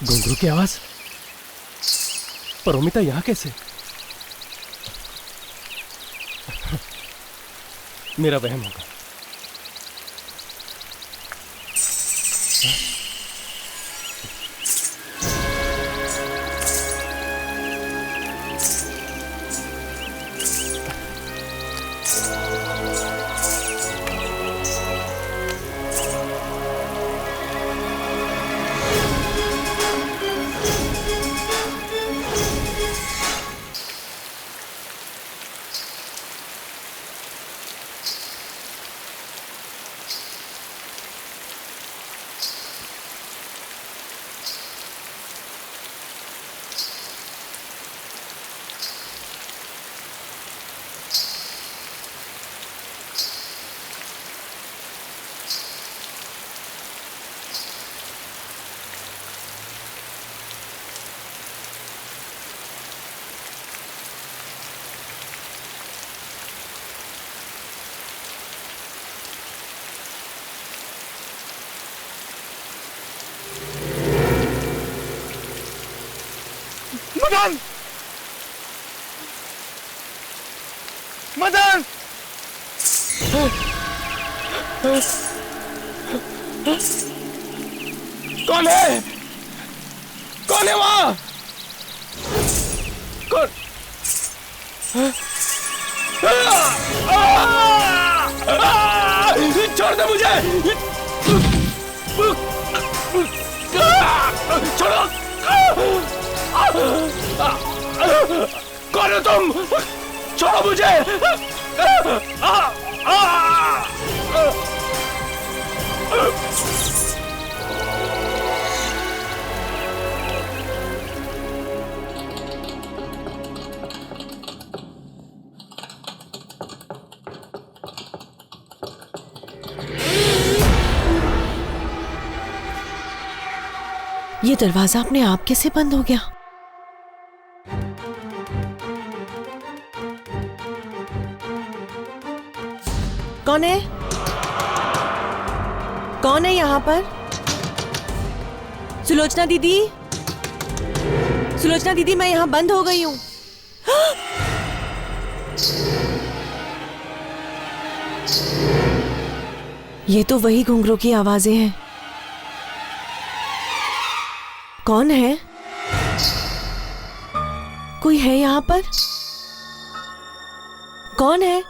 घुंघरू की आवाज? परोमिता यहां कैसे? मेरा वहम होगा। मदन! मदन! कौन है? कौन है वहां? कौन? छोड़ दे मुझे! छोड़ो! कौन हो तुम? छोड़ो मुझे! ये दरवाजा अपने आप कैसे बंद हो गया? कौन है? कौन है यहाँ पर? सुलोचना दीदी, सुलोचना दीदी, मैं यहाँ बंद हो गई हूँ। ये तो वही घुंघरू की आवाजें हैं। कौन है? कोई है यहाँ पर? कौन है?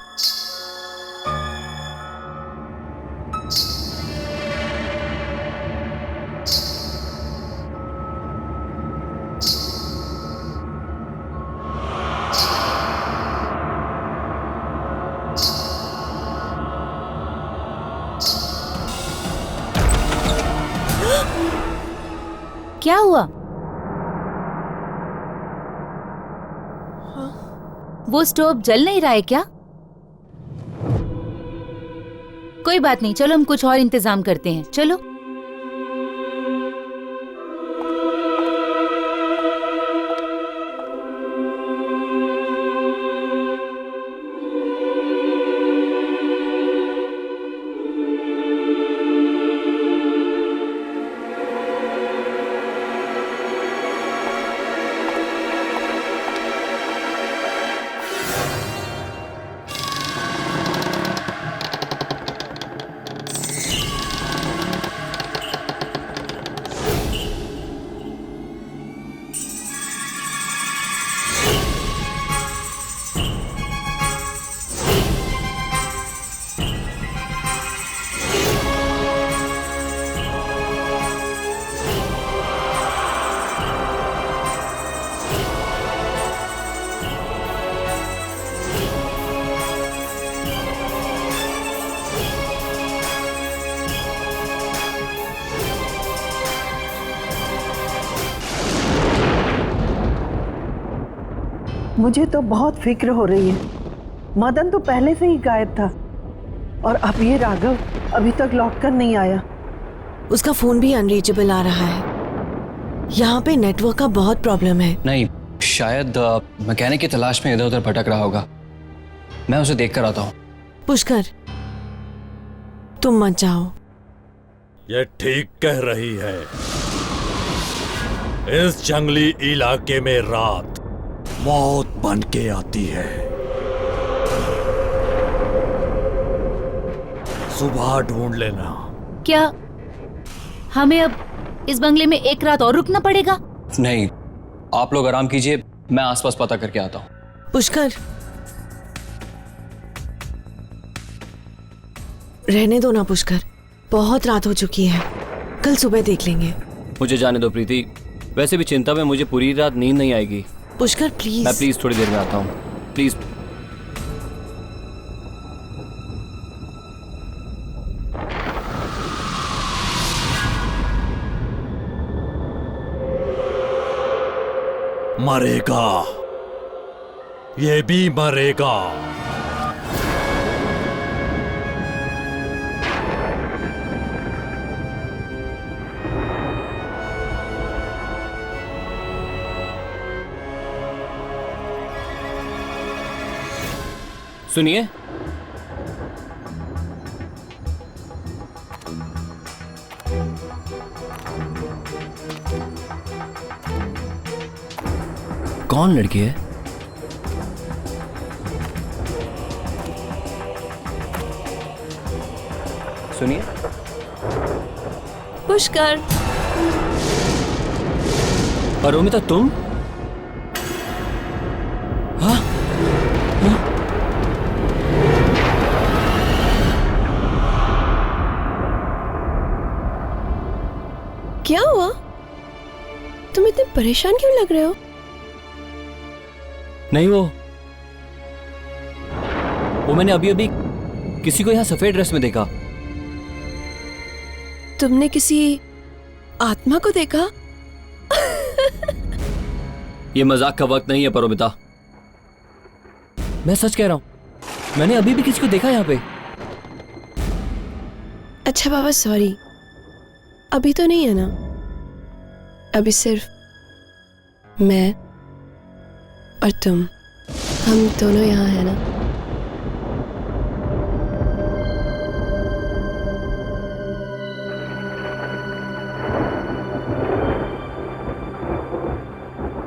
क्या हुआ? वो स्टोव जल नहीं रहा है क्या? कोई बात नहीं, चलो हम कुछ और इंतजाम करते हैं। चलो। मुझे तो बहुत फिक्र हो रही है। मदन तो पहले से ही गायब था और अब ये राघव अभी तक लौट कर नहीं आया। उसका फोन भी अनरीचेबल आ रहा है। यहाँ पे नेटवर्क का बहुत प्रॉब्लम है। नहीं, शायद मैकेनिक की तलाश में इधर उधर भटक रहा होगा। मैं उसे देख कर आता हूँ। पुष्कर, तुम मत जाओ। ये ठीक कह रही है। इस जंगली इलाके में रात मौत बन के आती है। सुबह ढूंढ लेना। क्या हमें अब इस बंगले में एक रात और रुकना पड़ेगा? नहीं, आप लोग आराम कीजिए, मैं आसपास पता करके आता हूँ। पुष्कर, रहने दो ना पुष्कर, बहुत रात हो चुकी है, कल सुबह देख लेंगे। मुझे जाने दो प्रीति, वैसे भी चिंता में मुझे पूरी रात नींद नहीं आएगी। पुष्कर प्लीज। मैं प्लीज थोड़ी देर में आता हूँ, प्लीज। मरेगा, ये भी मरेगा। सुनिए, कौन लड़की है? सुनिए। पुष्कर। अरोमिता, तुम? हाँ? क्या हुआ? तुम इतने परेशान क्यों लग रहे हो? नहीं, वो मैंने अभी अभी किसी को यहाँ सफेद ड्रेस में देखा। तुमने किसी आत्मा को देखा? ये मजाक का वक्त नहीं है परोमिता, मैं सच कह रहा हूं। मैंने अभी भी किसी को देखा यहाँ पे। अच्छा बाबा, सॉरी, अभी तो नहीं है ना? अभी सिर्फ मैं और तुम, हम दोनों यहाँ है ना?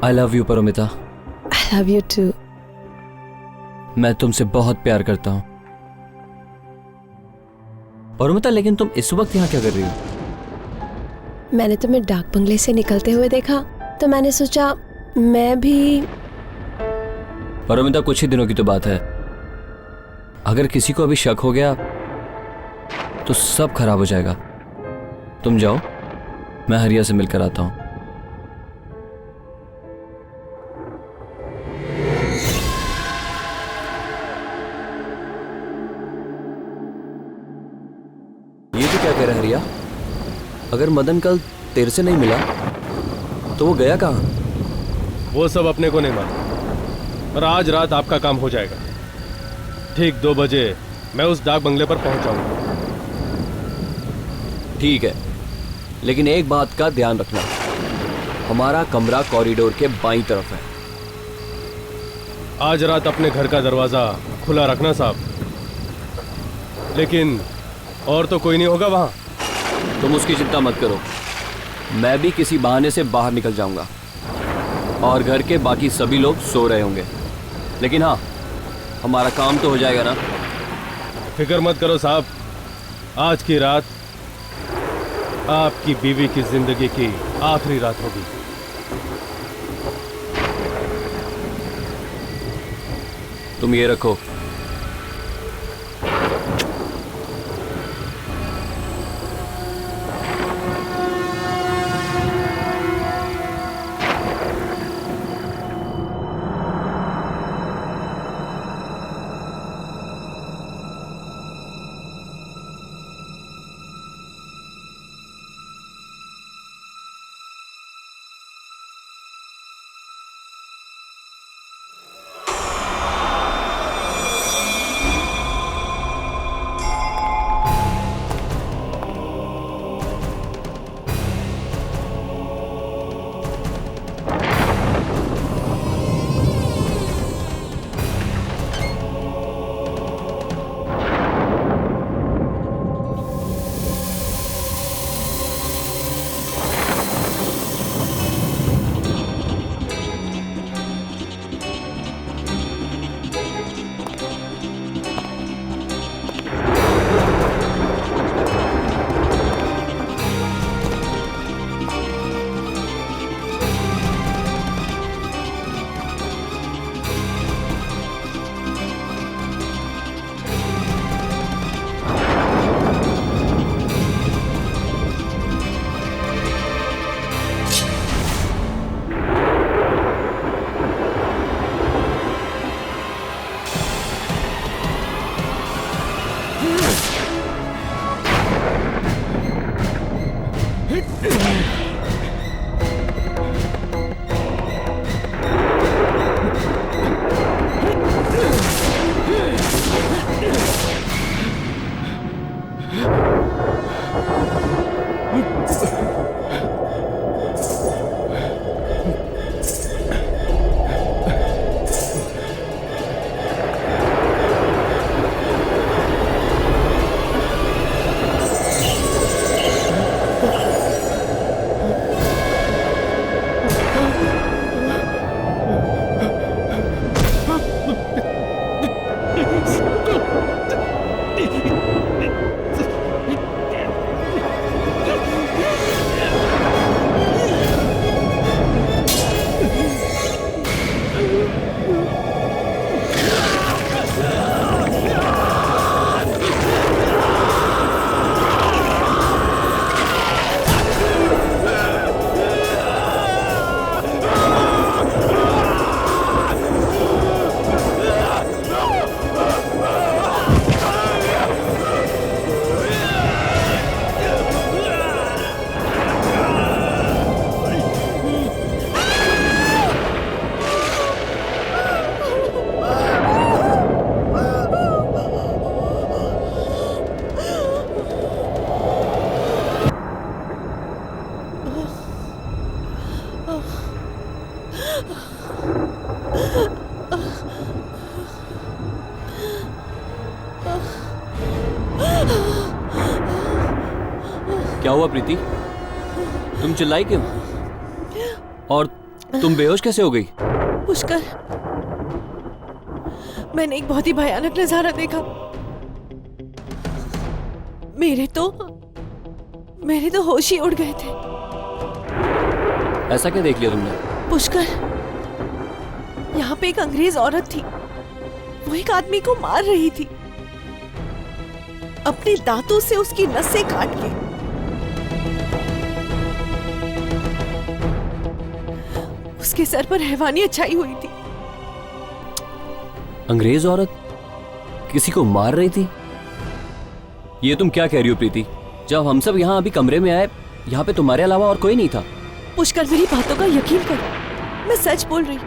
I love you Paromita. I love you too. मैं तुमसे बहुत प्यार करता हूं। परोमिता, लेकिन तुम इस वक्त यहाँ क्या कर रही हो? मैंने तुम्हें डाक बंगले से निकलते हुए देखा तो मैंने सोचा मैं भी। परोमिता, कुछ ही दिनों की तो बात है। अगर किसी को अभी शक हो गया तो सब खराब हो जाएगा। तुम जाओ, मैं हरिया से मिलकर आता हूं। ये तो क्या कह रहा है हरिया? अगर मदन कल तेरे से नहीं मिला तो वो गया कहां? वो सब अपने को नहीं मालूम, पर आज रात आपका काम हो जाएगा। ठीक 2 बजे मैं उस डाक बंगले पर पहुंच जाऊंगा। ठीक है, लेकिन एक बात का ध्यान रखना, हमारा कमरा कॉरिडोर के बाईं तरफ है। आज रात अपने घर का दरवाजा खुला रखना साहब। लेकिन और तो कोई नहीं होगा वहां? तुम उसकी चिंता मत करो, मैं भी किसी बहाने से बाहर निकल जाऊंगा और घर के बाकी सभी लोग सो रहे होंगे। लेकिन हाँ, हमारा काम तो हो जाएगा ना? फिक्र मत करो साहब, आज की रात आपकी बीवी की जिंदगी की आखिरी रात होगी। तुम ये रखो। क्या हुआ प्रीति, तुम चिल्लाई क्यों? और तुम बेहोश कैसे हो गई? पुष्कर, मैंने एक बहुत ही भयानक नजारा देखा। मेरे तो होश ही उड़ गए थे। ऐसा क्या देख लिया तुमने? पुष्कर, यहाँ पे एक अंग्रेज औरत थी। वो एक आदमी को मार रही थी, अपने दांतों से उसकी नसें काट के। उसके सर पर हैवानियत छाई हुई थी। अंग्रेज औरत किसी को मार रही थी? ये तुम क्या कह रही हो प्रीति? जब हम सब यहाँ अभी कमरे में आए, यहाँ पे तुम्हारे अलावा और कोई नहीं था। पुष्कर, मेरी बातों का यकीन कर, मैं सच बोल रही।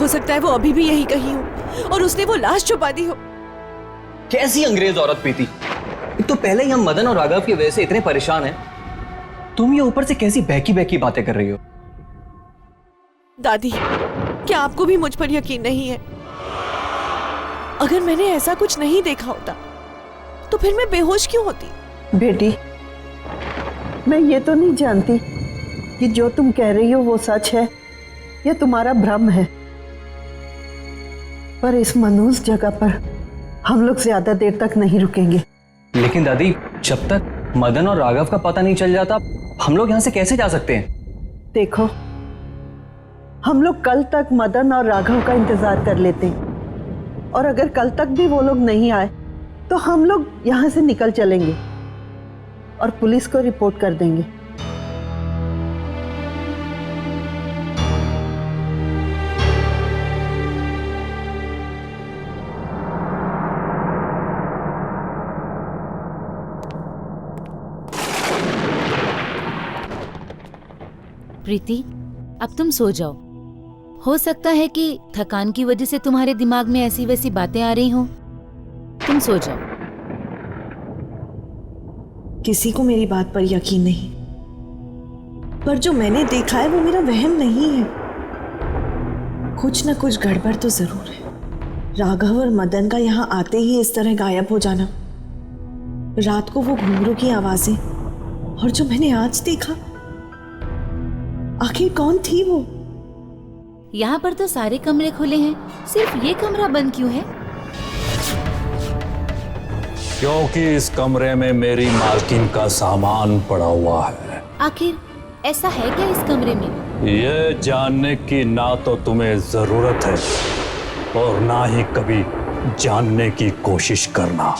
हो सकता है वो अभी भी यही कहीं हो और उसने वो लाश छुपा दी हो। कैसी अंग्रेज औरत प्रीति? एक तो पहले ही हम मदन और राघव की वजह से इतने परेशान हैं, तुम ये ऊपर से कैसी बहकी बहकी बातें कर रही हो? दादी, क्या आपको भी मुझ पर यकीन नहीं है? अगर मैंने ऐसा कुछ नहीं देखा होता तो फिर मैं बेहोश क्यों होती? बेटी, मैं ये तो नहीं जानती कि जो तुम कह रही हो वो सच है या तुम्हारा भ्रम है, पर इस मनहूस जगह पर हम लोग ज्यादा देर तक नहीं रुकेंगे। लेकिन दादी, जब तक मदन और राघव का पता नहीं चल जाता, हम लोग यहाँ से कैसे जा सकते हैं? देखो, हम लोग कल तक मदन और राघव का इंतजार कर लेते हैं, और अगर कल तक भी वो लोग नहीं आए तो हम लोग यहाँ से निकल चलेंगे और पुलिस को रिपोर्ट कर देंगे। प्रीति, अब तुम सो जाओ। हो सकता है कि थकान की वजह से तुम्हारे दिमाग में ऐसी वैसी बातें आ रही हों। तुम सो जाओ। किसी को मेरी बात पर यकीन नहीं, पर जो मैंने देखा है वो मेरा वहम नहीं है। कुछ ना कुछ गड़बड़ तो जरूर है। राघव और मदन का यहाँ आते ही इस तरह गायब हो जाना, रात को वो घुंघरू की आवाजें, और जो मैंने आज देखा, आखिर कौन थी वो? यहाँ पर तो सारे कमरे खुले हैं, सिर्फ ये कमरा बंद क्यों है? क्योंकि इस कमरे में मेरी मालकिन का सामान पड़ा हुआ है। आखिर ऐसा है क्या इस कमरे में? ये जानने की ना तो तुम्हें जरूरत है और ना ही कभी जानने की कोशिश करना।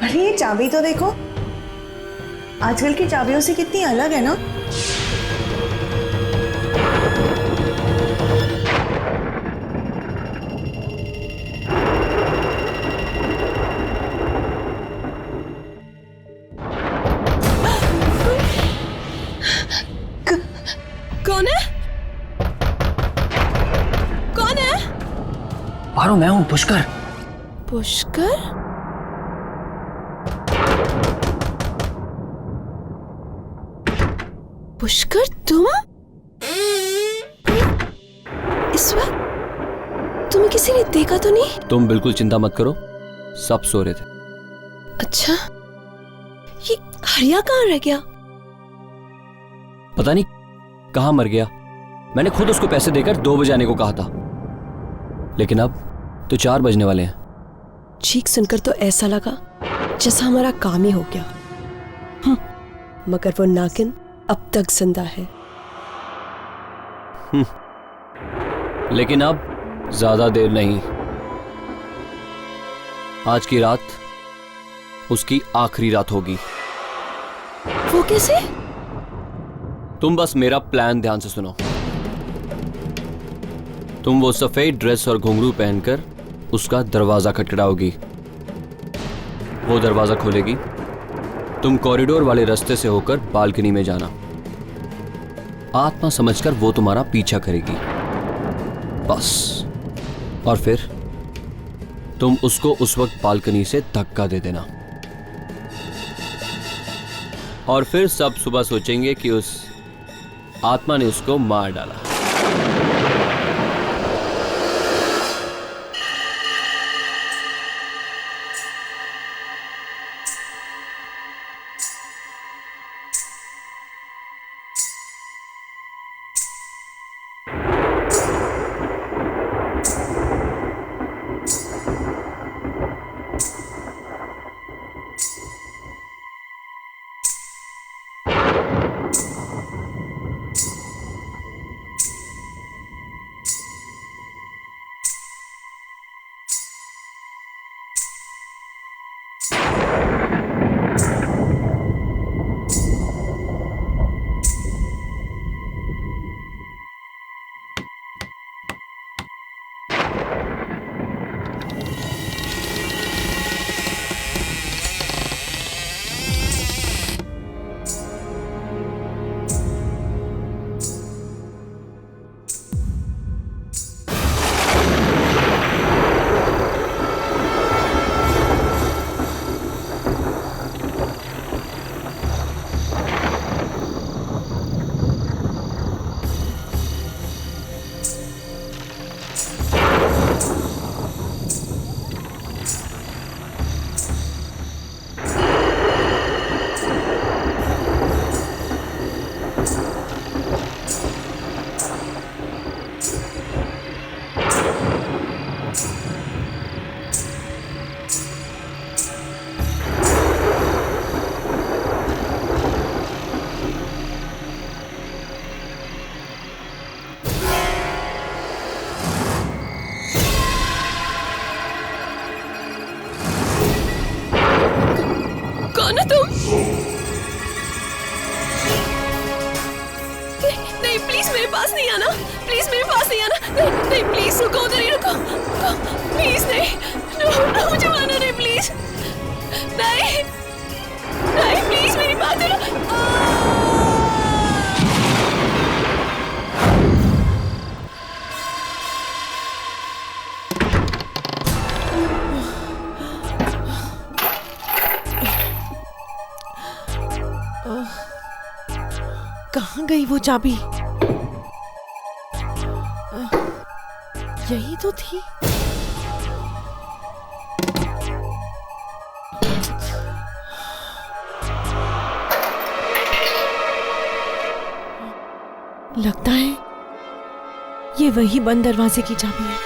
अरे ये चाबी तो देखो, आजकल की चाबियों से कितनी अलग है ना। कौन है? कौन है? पारो, मैं हूं पुष्कर। पुष्कर? पुष्कर, तुम? इस वक्त तुम्हें किसी ने देखा तो नहीं? तुम बिल्कुल चिंता मत करो, सब सो रहे थे। अच्छा, ये हरिया कहाँ रह गया? पता नहीं कहां मर गया। मैंने खुद उसको पैसे देकर 2 बजे आने को कहा था, लेकिन अब तो 4 बजने वाले हैं। चीख सुनकर तो ऐसा लगा जैसा हमारा काम ही हो गया। मगर वो नागिन अब तक जिंदा है। लेकिन अब ज्यादा देर नहीं। आज की रात उसकी आखिरी रात होगी। वो कैसे? तुम बस मेरा प्लान ध्यान से सुनो। तुम वो सफेद ड्रेस और घुंघरू पहनकर उसका दरवाजा खटखटाओगी। वो दरवाजा खोलेगी, तुम कॉरिडोर वाले रास्ते से होकर बालकनी में जाना। आत्मा समझकर वो तुम्हारा पीछा करेगी, बस। और फिर तुम उसको उस वक्त बालकनी से धक्का दे देना, और फिर सब सुबह सोचेंगे कि उस आत्मा ने उसको मार डाला। कहाँ गई वो चाबी? यही तो थी। लगता है ये वही बंद दरवाजे की चाबी है।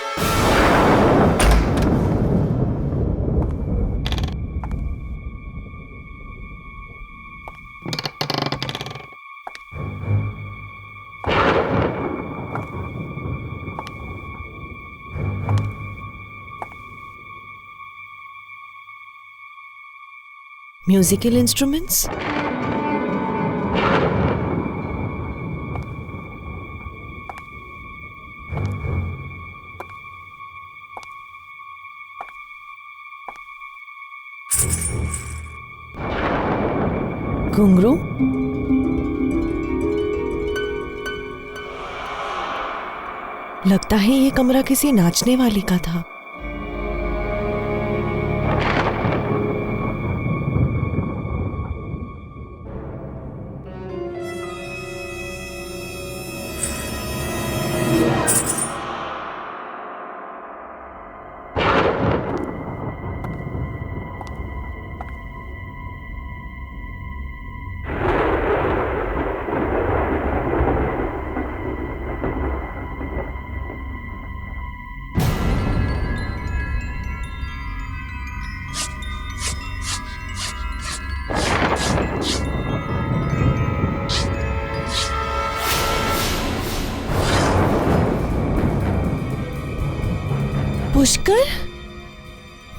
म्यूजिकल इंस्ट्रूमेंट्स, घुंघरू, लगता है ये कमरा किसी नाचने वाली का था। पुष्कर,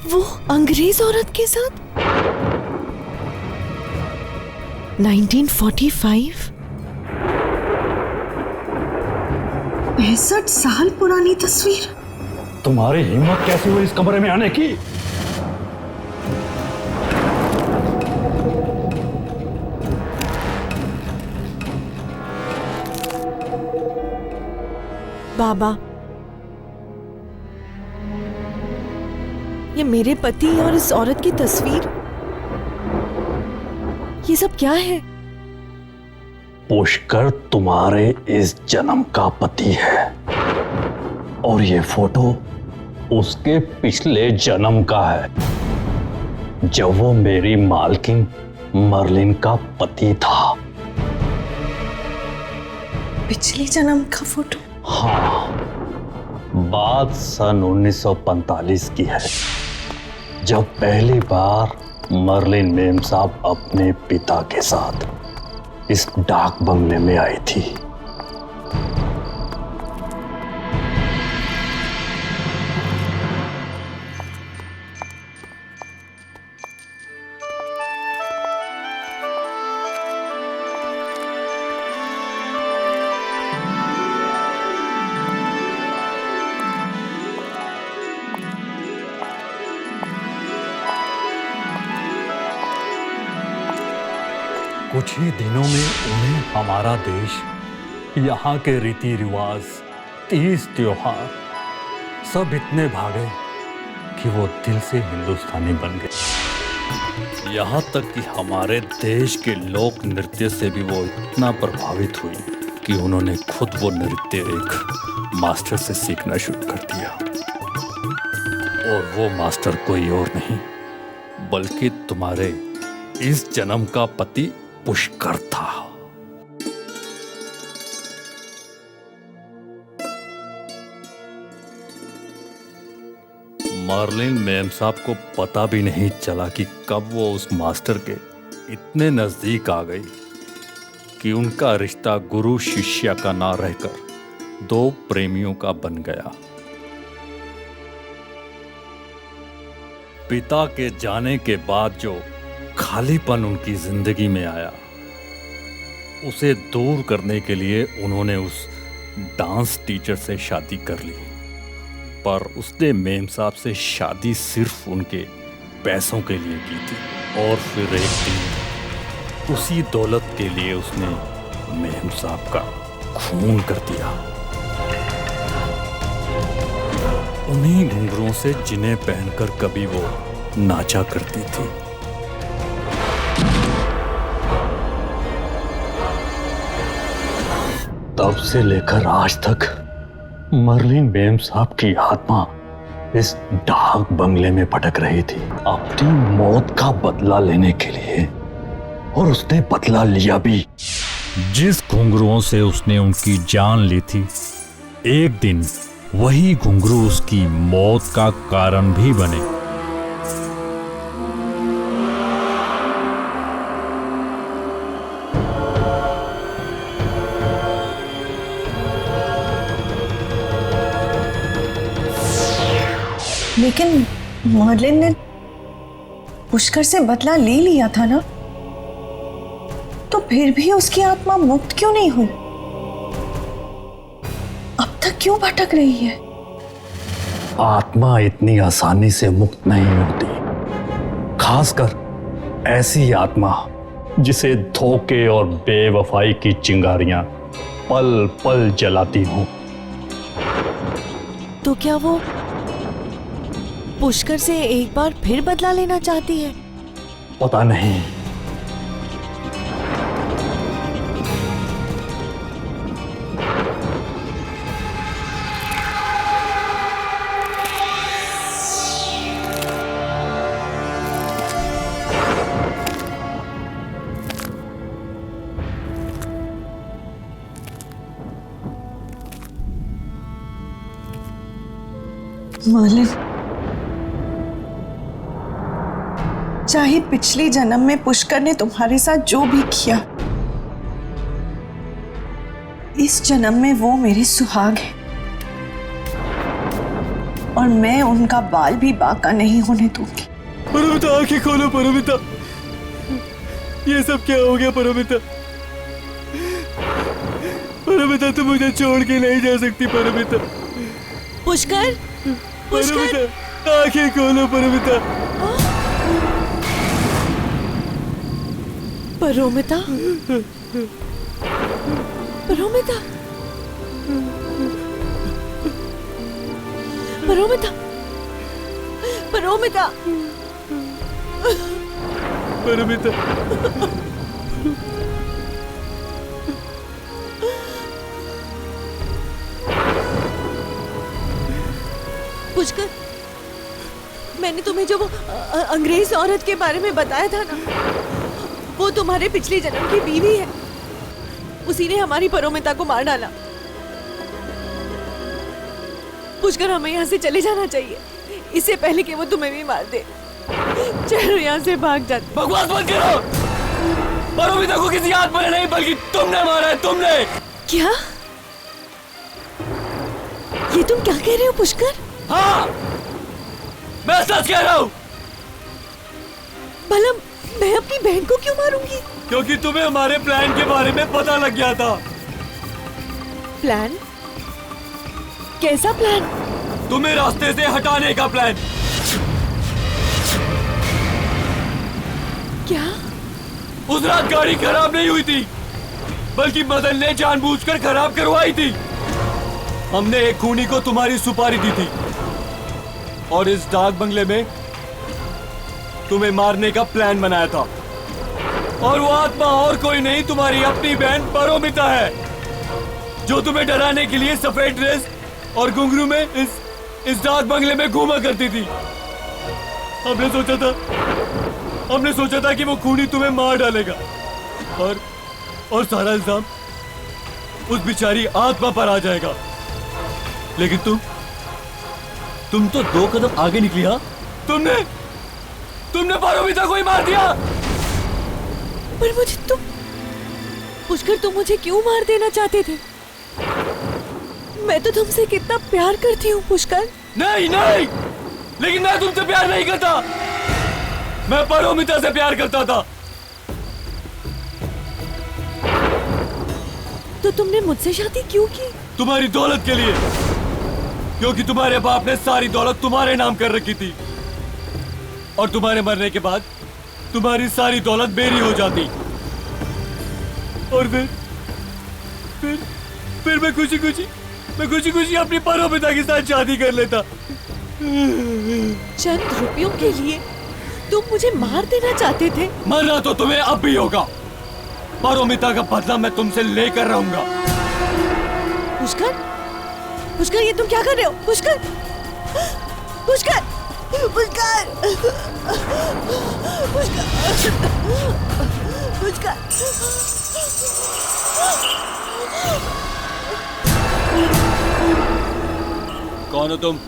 वो अंग्रेज औरत के साथ 1945? 65 साल पुरानी तस्वीर। तुम्हारी हिम्मत कैसे हुई इस कमरे में आने की? बाबा, ये मेरे पति और इस औरत की तस्वीर, ये सब क्या है? पुष्कर तुम्हारे इस जन्म का पति है और ये फोटो उसके पिछले जन्म का है, जब वो मेरी मालकिन मर्लिन का पति था। पिछले जन्म का फोटो? हाँ, बात सन 1945 की है, जब पहली बार मर्लिन मेम साहब अपने पिता के साथ इस डाक बंगले में आई थी। कुछ ही दिनों में उन्हें हमारा देश, यहाँ के रीति रिवाज, तीज त्योहार सब इतने भागे कि वो दिल से हिंदुस्तानी बन गए। यहाँ तक कि हमारे देश के लोक नृत्य से भी वो इतना प्रभावित हुई कि उन्होंने खुद वो नृत्य एक मास्टर से सीखना शुरू कर दिया। और वो मास्टर कोई और नहीं बल्कि तुम्हारे इस जन्म का पति पुष्कर था। मर्लिन मेम साहब को पता भी नहीं चला कि कब वो उस मास्टर के इतने नजदीक आ गई कि उनका रिश्ता गुरु शिष्य का ना रहकर दो प्रेमियों का बन गया। पिता के जाने के बाद जो खालीपन उनकी जिंदगी में आया, उसे दूर करने के लिए उन्होंने उस डांस टीचर से शादी कर ली। पर उसने मेम साहब से शादी सिर्फ उनके पैसों के लिए की थी। और फिर एक दिन उसी दौलत के लिए उसने मेम साहब का खून कर दिया। उन्हीं घुंघरुओं से जिन्हें पहनकर कभी वो नाचा करती थी। तब से लेकर आज तक मर्लिन बेम साहब की आत्मा इस डाक बंगले में भटक रही थी अपनी मौत का बदला लेने के लिए, और उसने बदला लिया भी। जिस घुंघरुओं से उसने उनकी जान ली थी, एक दिन वही घुंघरू उसकी मौत का कारण भी बने। लेकिन मर्लिन ने पुष्कर से बदला ले लिया था ना, तो फिर भी उसकी आत्मा मुक्त क्यों नहीं हुई? अब तक क्यों भटक रही है? आत्मा इतनी आसानी से मुक्त नहीं होती, खासकर ऐसी आत्मा जिसे धोखे और बेवफाई की चिंगारियां पल पल जलाती हों। तो क्या वो पुष्कर से एक बार फिर बदला लेना चाहती है? पता नहीं। मर्लिन, चाहे पिछले जन्म में पुष्कर ने तुम्हारे साथ जो भी किया, इस जन्म में वो मेरे सुहाग है, और मैं उनका बाल भी बाका नहीं होने दूंगी। परमिता, आंखें खोलो परमिता, ये सब क्या हो गया परमिता? परमिता, तुम मुझे छोड़ के नहीं जा सकती परमिता। पुष्कर, परमिता, आंखें खोलो परमिता। परोमिता, परोमिता, परोमिता, परोमिता, परमिता। पुष्कर, मैंने तुम्हें जो वो अंग्रेज औरत के बारे में बताया था ना, वो तुम्हारे पिछले जन्म की बीवी है। उसी ने हमारी परोमिता को मार डाला। पुष्कर, हमें यहाँ से चले जाना चाहिए, इससे पहले कि वो तुम्हें भी मार दे। चलो यहाँ से भाग जाते। बकवास बंद करो। परोमिता को किसी आत्मा ने नहीं बल्कि तुमने मारा है, तुमने। क्या? ये तुम क्या कह रहे हो पुष्कर? हाँ, मैं सच कह रहा हूँ। भला मैं अपनी बहन को क्यों मारूंगी? क्योंकि तुम्हें हमारे प्लान के बारे में पता लग गया था। प्लान? कैसा प्लान? तुम्हें रास्ते से हटाने का प्लान। क्या? उस रात गाड़ी खराब नहीं हुई थी, बल्कि मदन ने जानबूझकर खराब करवाई थी। हमने एक खूनी को तुम्हारी सुपारी दी थी, और इस डाक बंगले में तुम्हें मारने का प्लान बनाया था। और वो आत्मा और कोई नहीं, तुम्हारी अपनी बहन परोमिता है, जो तुम्हें डराने के लिए सफेद ड्रेस और घुंघरू में इस डाक बंगले में घूमा करती थी। हमने सोचा था कि वो खूनी तुम्हें मार डालेगा, और सारा इल्जाम उस बेचारी आत्मा पर आ जाएगा। लेकिन तुम तो 2 कदम आगे निकली। हाँ, तुमने परोमिता को ही मार दिया। पर पुष्कर, तुम मुझे क्यों मार देना चाहते थे? मैं तो तुमसे कितना प्यार करती हूँ पुष्कर। नहीं, लेकिन मैं तुमसे प्यार नहीं करता, मैं परोमिता से प्यार करता था। तो तुमने मुझसे शादी क्यों की? तुम्हारी दौलत के लिए, क्योंकि तुम्हारे बाप ने सारी दौलत तुम्हारे नाम कर रखी थी, और तुम्हारे मरने के बाद तुम्हारी सारी दौलत मेरी हो जाती, और फिर मैं खुशी खुशी अपनी परोमिता के साथ शादी कर लेता। चंद रुपयों के लिए तुम मुझे मार देना चाहते थे? मरना तो तुम्हें अब भी होगा। परोमिता का बदला मैं तुमसे लेकर रहूंगा। पुष्कर, पुष्कर ये तुम क्या कर रहे हो? पुष्कर, पुष्कर, पुष्कर, पुष्कर, पुष्कर। कौन हो तुम?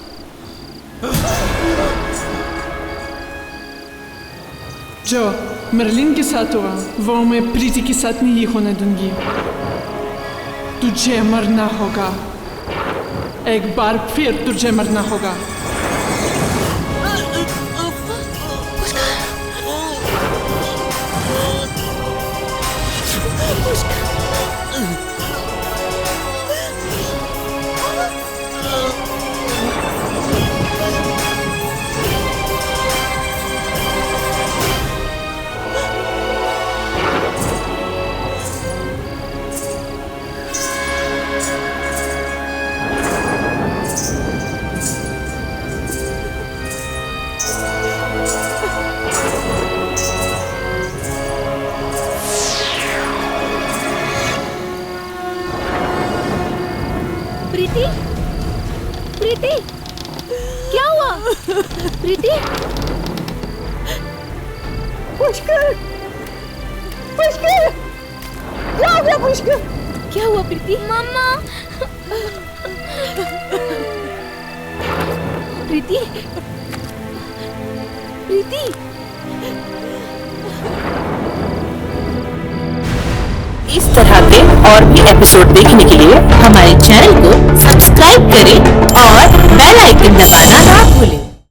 जो मर्लिन के साथ हुआ वो मैं प्रीति के साथ नहीं होने दूंगी। तुझे मरना होगा, एक बार फिर तुझे मरना होगा। प्रीति, प्रीति, क्या हुआ? प्रीति, पुष्कर, पुष्कर, क्या हो गया पुष्कर? क्या हुआ प्रीति? मम्मा। प्रीति, प्रीति। इस तरह के और भी एपिसोड देखने के लिए हमारे चैनल को सब्सक्राइब करें और बेल आइकन दबाना ना भूलें।